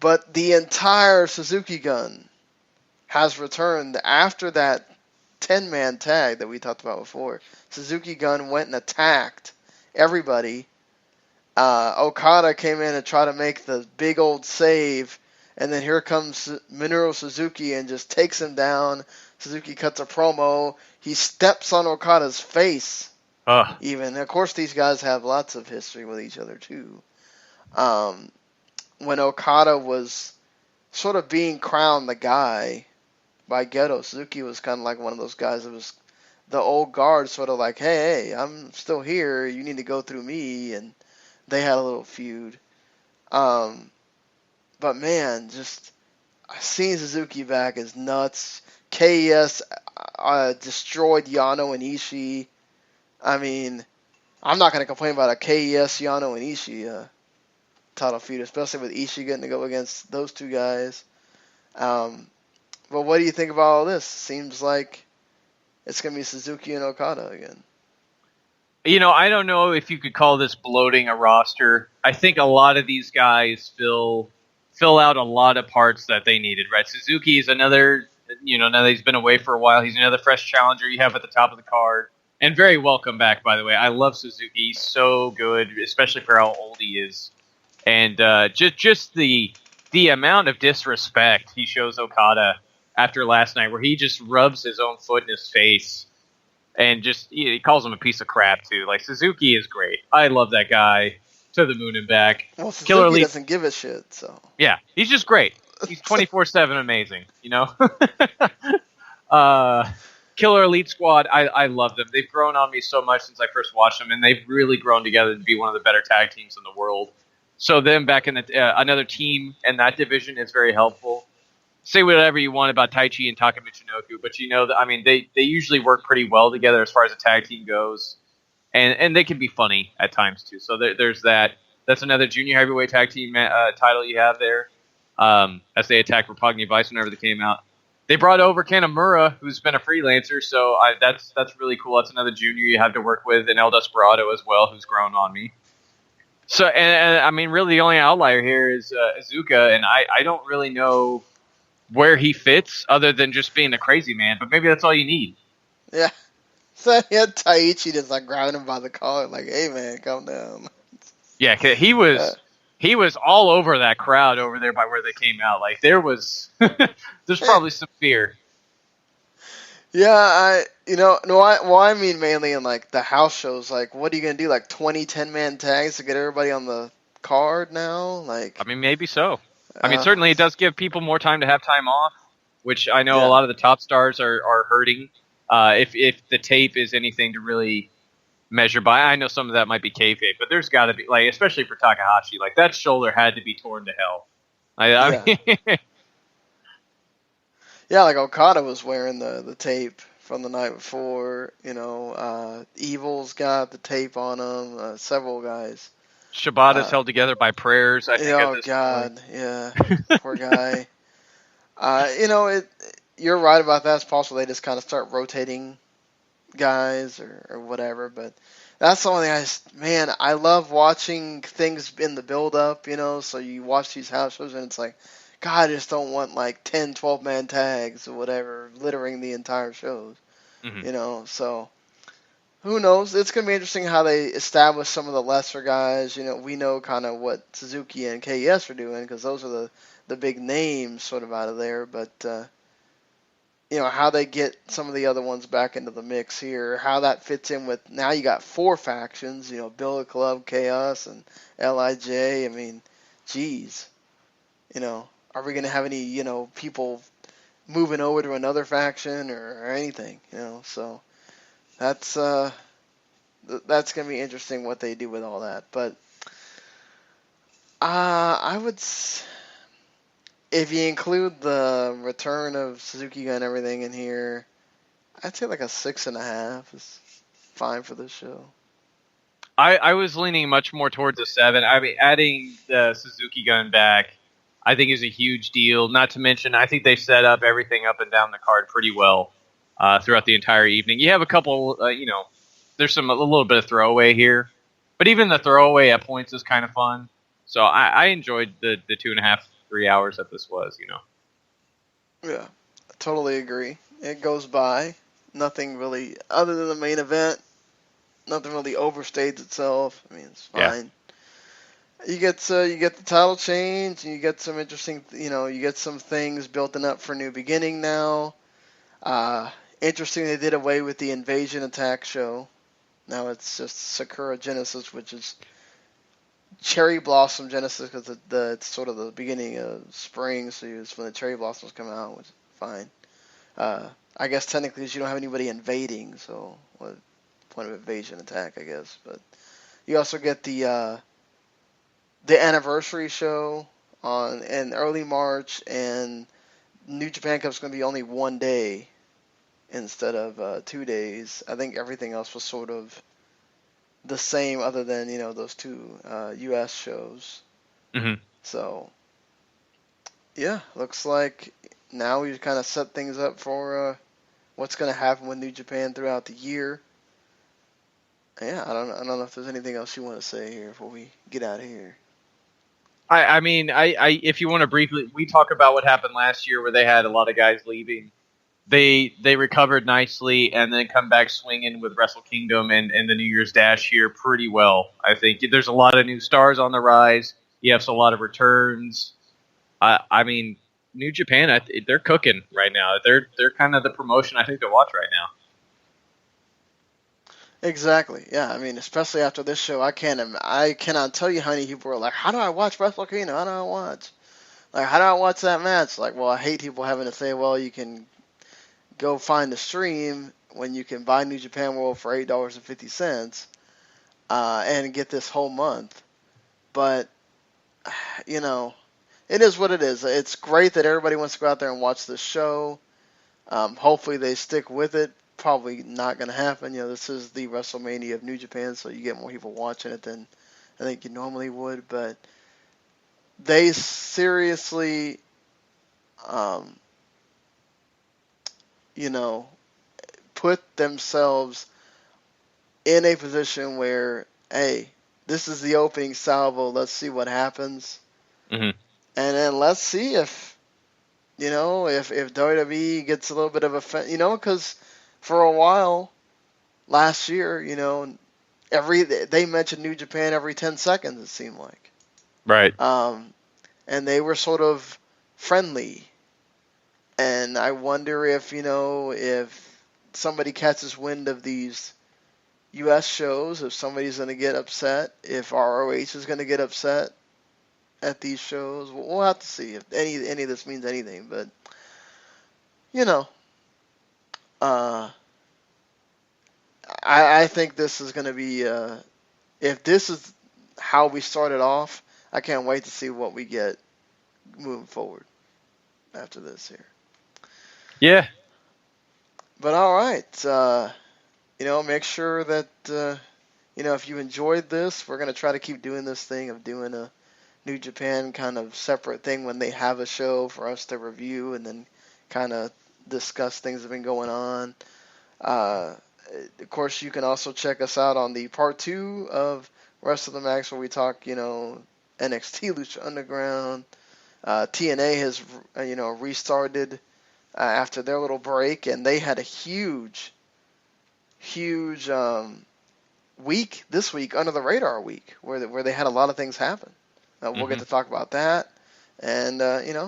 But the entire Suzuki Gun has returned after that 10-man tag that we talked about before. Suzuki Gun went and attacked everybody. Okada came in and tried to make the big old save, and then here comes Minoru Suzuki and just takes him down. Suzuki cuts a promo. He steps on Okada's face. Even. Of course, these guys have lots of history with each other, too. When Okada was sort of being crowned the guy by Geto, Suzuki was kind of like one of those guys that was the old guard, sort of like, hey, I'm still here. You need to go through me. And they had a little feud. But, man, just seeing Suzuki back is nuts. KES destroyed Yano and Ishii. I mean, I'm not going to complain about a KES, Yano, and Ishii title feud, especially with Ishii getting to go against those two guys. But what do you think about all this? Seems like it's going to be Suzuki and Okada again. I don't know if you could call this bloating a roster. I think a lot of these guys fill out a lot of parts that they needed, right? Suzuki is another, now that he's been away for a while, he's another fresh challenger you have at the top of the card. And very welcome back, by the way. I love Suzuki. He's so good, especially for how old he is. And just the amount of disrespect he shows Okada after last night, where he just rubs his own foot in his face and just he calls him a piece of crap, too. Like, Suzuki is great. I love that guy to the moon and back. Well, Suzuki doesn't give a shit, so. Yeah, he's just great. He's 24/7 amazing, Killer Elite Squad, I love them. They've grown on me so much since I first watched them, and they've really grown together to be one of the better tag teams in the world. So them back in another team in that division is very helpful. Say whatever you want about Taichi and Taka Michinoku, but they usually work pretty well together as far as a tag team goes, and they can be funny at times too. So there's that. That's another junior heavyweight tag team title you have there. As they attack Roppongi Vice whenever they came out. They brought over Kanamura, who's been a freelancer, so that's really cool. That's another junior you have to work with, and El Desperado as well, who's grown on me. So, and really the only outlier here is Iizuka, and I don't really know where he fits other than just being a crazy man, but maybe that's all you need. Yeah. So he had Taichi just grabbing him by the collar, like, hey man, calm down. Yeah, he was he was all over that crowd over there by where they came out. Like there was, there's probably some fear. Yeah, I mean mainly in like the house shows. Like, what are you gonna do? Like 20 10-man tags to get everybody on the card now? Like, I mean, maybe so. I mean, certainly it does give people more time to have time off, which I know Yeah. a lot of the top stars are hurting. If the tape is anything to really measure by, I know some of that might be kayfabe, but there's got to be, like, especially for Takahashi, like that shoulder had to be torn to hell. I mean, yeah, like Okada was wearing the tape from the night before. Evil's got the tape on him. Several guys. Shibata's held together by prayers. I think. Oh at this God, point. yeah, poor guy. You're right about that. It's possible they just kind of start rotating guys or whatever. But that's the only thing I love watching things in the build up. So you watch these house shows and it's like, God, I just don't want like 10, 12-man tags or whatever littering the entire shows. Mm-hmm. So who knows? It's going to be interesting how they establish some of the lesser guys. We know kind of what Suzuki and KES are doing because those are the big names sort of out of there. But, how they get some of the other ones back into the mix here, how that fits in with now you got 4 factions, Billet Club, Chaos, and LIJ. I mean, geez. Are we going to have any, people moving over to another faction or anything, So that's going to be interesting what they do with all that. But I would, if you include the return of Suzuki Gun and everything in here, I'd say like a 6.5 is fine for this show. I was leaning much more towards a 7. I mean, adding the Suzuki Gun back, I think is a huge deal. Not to mention, I think they set up everything up and down the card pretty well throughout the entire evening. You have a couple, there's a little bit of throwaway here, but even the throwaway at points is kind of fun. So I enjoyed the 2.5, 3 hours that this was. Yeah, I totally agree. It goes by. Nothing really, other than the main event, nothing really overstates itself. I mean, it's fine. Yeah. You get the title change, and you get some interesting, you get some things building up for New Beginning now. Interesting, they did away with the Invasion Attack show. Now it's just Sakura Genesis, which is Cherry Blossom Genesis because it's sort of the beginning of spring, so it's when the cherry blossoms come out, which is fine. I guess technically you don't have anybody invading, so what point of Invasion Attack, I guess. But you also get the anniversary show in early March, and New Japan Cup's going to be only 1 day instead of 2 days. I think everything else was sort of the same other than, those 2 U.S. shows. Mm-hmm. So, yeah, looks like now we've kind of set things up for what's going to happen with New Japan throughout the year. Yeah, I don't know if there's anything else you want to say here before we get out of here. I mean, if you want to briefly, we talk about what happened last year where they had a lot of guys leaving. They recovered nicely and then come back swinging with Wrestle Kingdom and the New Year's Dash here pretty well. I think there's a lot of new stars on the rise. You have a lot of returns. I mean, New Japan, they're cooking right now. They're kind of the promotion I think to watch right now. Exactly. Yeah. I mean, especially after this show, I cannot tell you how many people are like, "How do I watch Wrestle Kingdom? How do I watch? Like, how do I watch that match?" Like, well, I hate people having to say, "Well, you can go find the stream when you can buy New Japan World for $8.50 and get this whole month." But it is what it is. It's great that everybody wants to go out there and watch this show. Hopefully they stick with it. Probably not going to happen. This is the WrestleMania of New Japan, so you get more people watching it than I think you normally would. But they seriously, put themselves in a position where, hey, this is the opening salvo. Let's see what happens. Mm-hmm. And then let's see if WWE gets a little bit of a, because for a while last year, they mentioned New Japan every 10 seconds, it seemed like. Right. And they were sort of friendly. And I wonder if, if somebody catches wind of these U.S. shows, if somebody's going to get upset, if ROH is going to get upset at these shows. We'll have to see if any of this means anything. But, I think this is going to be, if this is how we started off, I can't wait to see what we get moving forward after this here. Yeah. But all right, make sure that if you enjoyed this, we're gonna try to keep doing this thing of doing a New Japan kind of separate thing when they have a show for us to review and then kind of discuss things that have been going on. Of course, you can also check us out on the part 2 of Rest of the Max where we talk, NXT Lucha Underground. TNA has, restarted after their little break, and they had a huge week this week, under the radar week, where they had a lot of things happen. We'll get to talk about that, and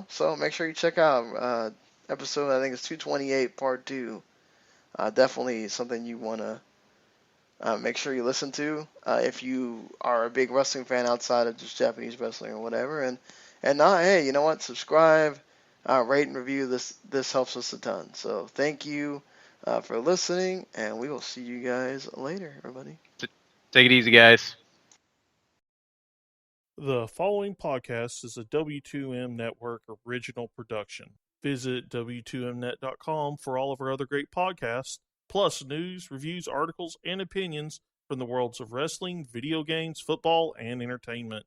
so make sure you check out episode, I think it's 228, part 2. Definitely something you want to make sure you listen to if you are a big wrestling fan outside of just Japanese wrestling or whatever. And not, hey, you know what? Subscribe, rate and review. This helps us a ton. So thank you for listening, and we will see you guys later, everybody. Take it easy, guys. The following podcast is a W2M Network original production. Visit W2Mnet.com for all of our other great podcasts, plus news, reviews, articles, and opinions from the worlds of wrestling, video games, football, and entertainment.